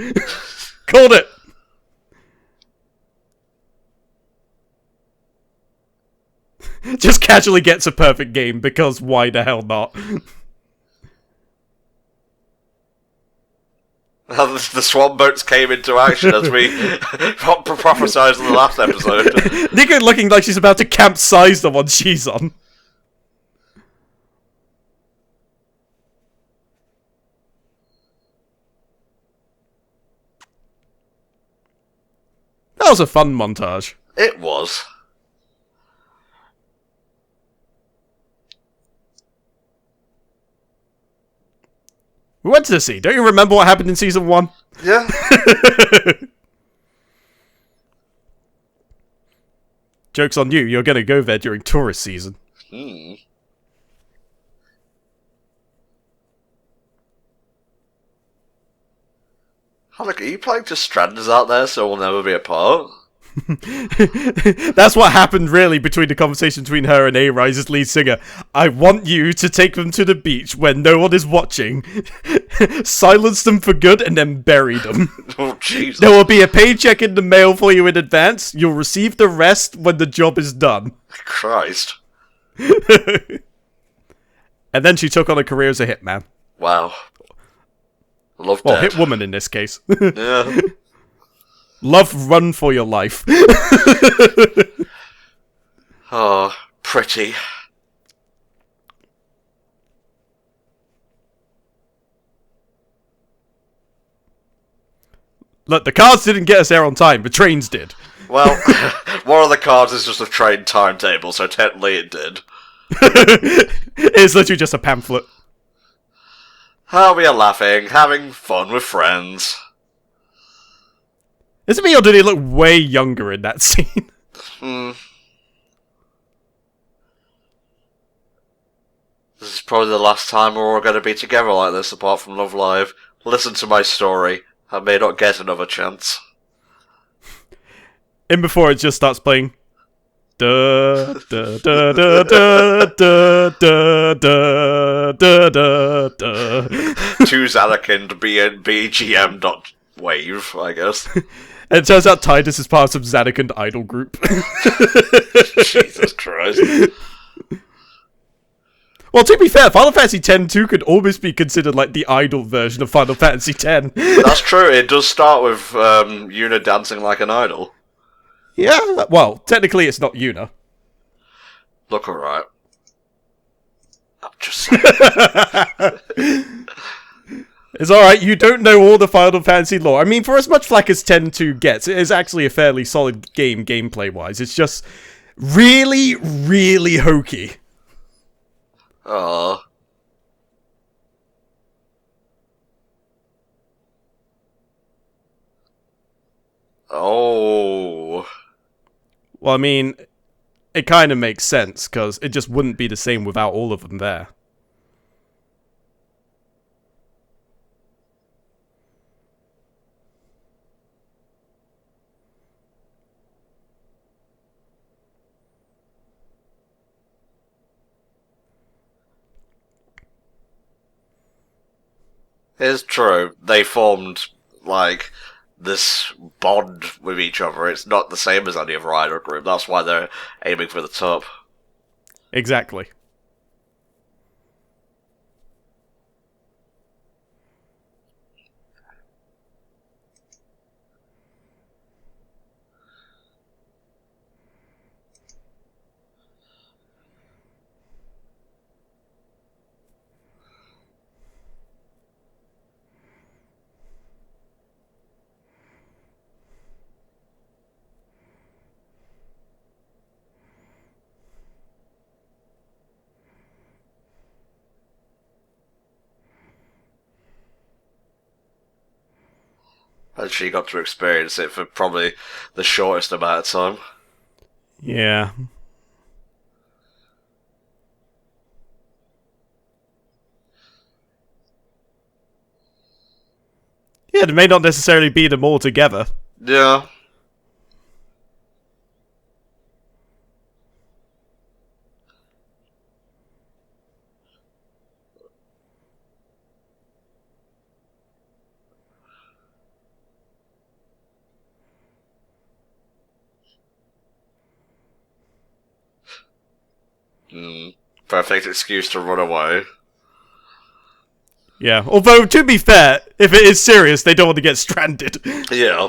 Called it! Just casually gets a perfect game, because why the hell not? The swan boats came into action as we prophesized in the last episode. Nika looking like she's about to capsize the one she's on. That was a fun montage. It was. We went to the sea. Don't you remember what happened in season 1? Yeah. Joke's on you. You're gonna go there during tourist season. Hmm. Oh, look, are you playing to stranders out there so we'll never be apart? That's what happened really between the conversation between her and A-Rise's lead singer. I want you to take them to the beach when no one is watching, silence them for good, and then bury them. Oh, Jesus. There will be a paycheck in the mail for you in advance. You'll receive the rest when the job is done. Christ. And then she took on a career as a hitman. Wow. Love Well, dead. hit woman in this case. Yeah. Love run for your life. Oh, pretty. Look, the cards didn't get us there on time, the trains did. Well, one of the cards is just a train timetable, so technically it did. It's literally just a pamphlet. Oh, we are laughing, having fun with friends. Is it me or did he look way younger in that scene? This is probably the last time we're all going to be together like this, apart from Love Live. Listen to my story. I may not get another chance. In before it just starts playing. Da da da da da da da da da da da. Choose Anakin to be in BGM.wave, I guess. And it turns out Titus is part of some Zadokund idol group. Jesus Christ. Well, to be fair, Final Fantasy X-2 could almost be considered like the idol version of Final Fantasy X. That's true, it does start with Yuna dancing like an idol. Yeah, well, technically it's not Yuna. Look alright. I'm just It's alright, you don't know all the Final Fantasy lore. I mean, for as much flack as 10-2 gets, it is actually a fairly solid game, gameplay-wise. It's just really, really hokey. Oh. Oh. Well, I mean, it kind of makes sense, because it just wouldn't be the same without all of them there. It's true. They formed, like, this bond with each other. It's not the same as any other idol group. That's why they're aiming for the top. Exactly. And she got to experience it for probably the shortest amount of time. Yeah. Yeah, it may not necessarily be them all together. Yeah. Perfect excuse to run away. Yeah, although, to be fair, if it is serious, they don't want to get stranded. Yeah.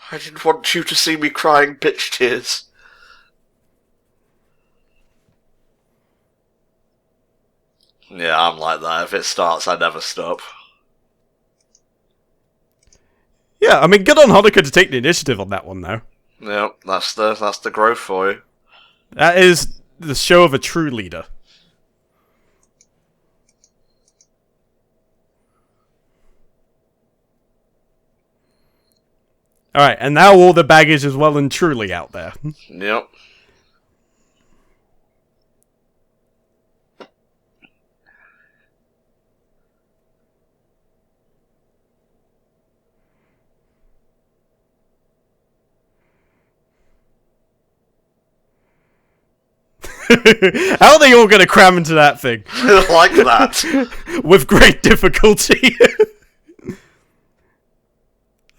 I didn't want you to see me crying bitch tears. Yeah, I'm like that. If it starts, I never stop. Yeah, I mean, good on Hanukkah to take the initiative on that one, though. Yeah, that's the growth for you. That is the show of a true leader. Alright, and now all the baggage is well and truly out there. Yep. How are they all going to cram into that thing? Like that. With great difficulty.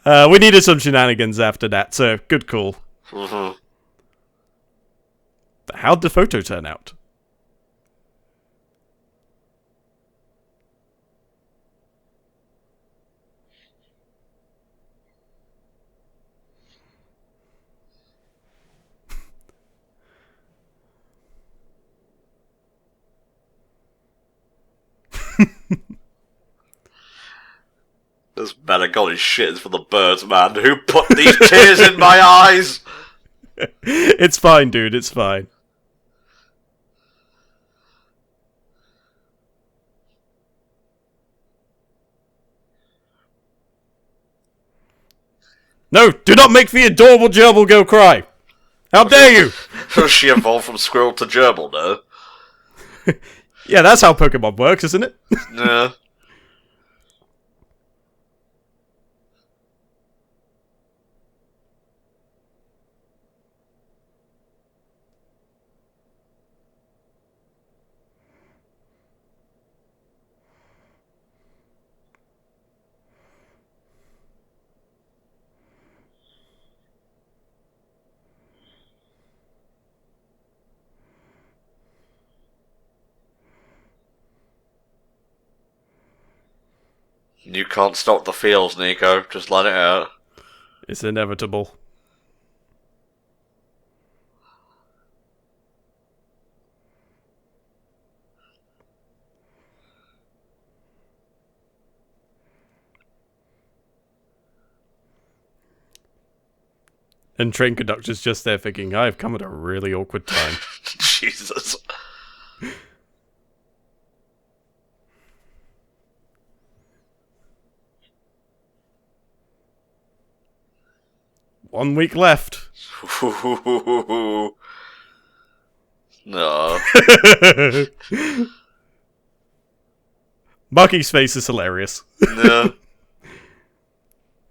We needed some shenanigans after that, so good call. Mm-hmm. But how'd the photo turn out? This man have got his shit for the birds, man. Who put these tears in my eyes? It's fine, dude, it's fine. No, do not make the adorable gerbil go cry! How dare you! She evolved from squirrel to gerbil, no? Yeah, that's how Pokemon works, isn't it? Yeah. You can't stop the feels, Nico. Just let it out. It's inevitable. And train conductor's just there thinking, I've come at a really awkward time. Jesus. One week left. No. Bucky's face is hilarious. No.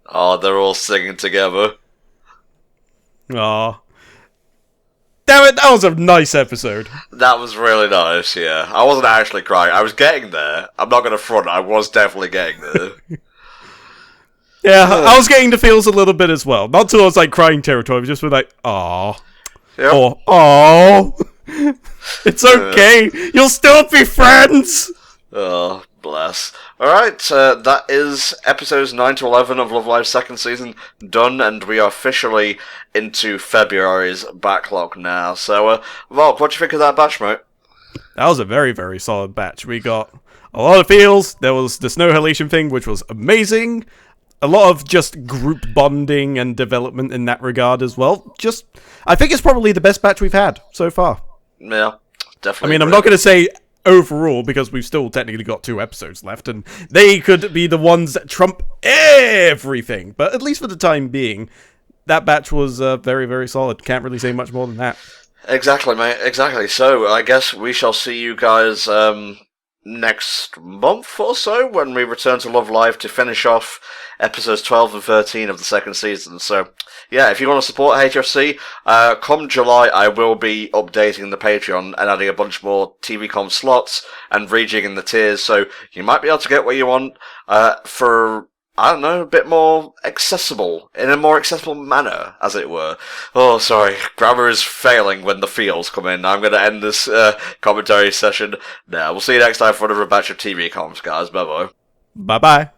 Oh, they're all singing together. Aw. Damn it, that was a nice episode. That was really nice, yeah. I wasn't actually crying. I was getting there. I'm not going to front. I was definitely getting there. Yeah, I was getting the feels a little bit as well. Not till I was like crying territory, I was just like, aw. Yep. Or, aw. It's okay. You'll still be friends. Oh, bless. Alright, that is episodes 9 to 11 of Love Live's second season done, and we are officially into February's backlog now. So, Volk, what do you think of that batch, mate? That was a very, very solid batch. We got a lot of feels. There was the snow halation thing, which was amazing. A lot of just group bonding and development in that regard as well. I think it's probably the best batch we've had so far. Yeah, definitely. I mean, I'm not going to say overall, because we've still technically got 2 episodes left, and they could be the ones that trump everything. But at least for the time being, that batch was very, very solid. Can't really say much more than that. Exactly, mate, exactly. So, I guess we shall see you guys next month or so when we return to Love Live to finish off episodes 12 and 13 of the second season. So, yeah, if you want to support HFC, come July I will be updating the Patreon and adding a bunch more TVCom slots and rejigging the tiers, so you might be able to get what you want for, I don't know, a bit more accessible, in a more accessible manner, as it were. Oh, sorry, grammar is failing when the feels come in. I'm going to end this commentary session now. We'll see you next time for another batch of TV comms, guys. Bye-bye. Bye-bye.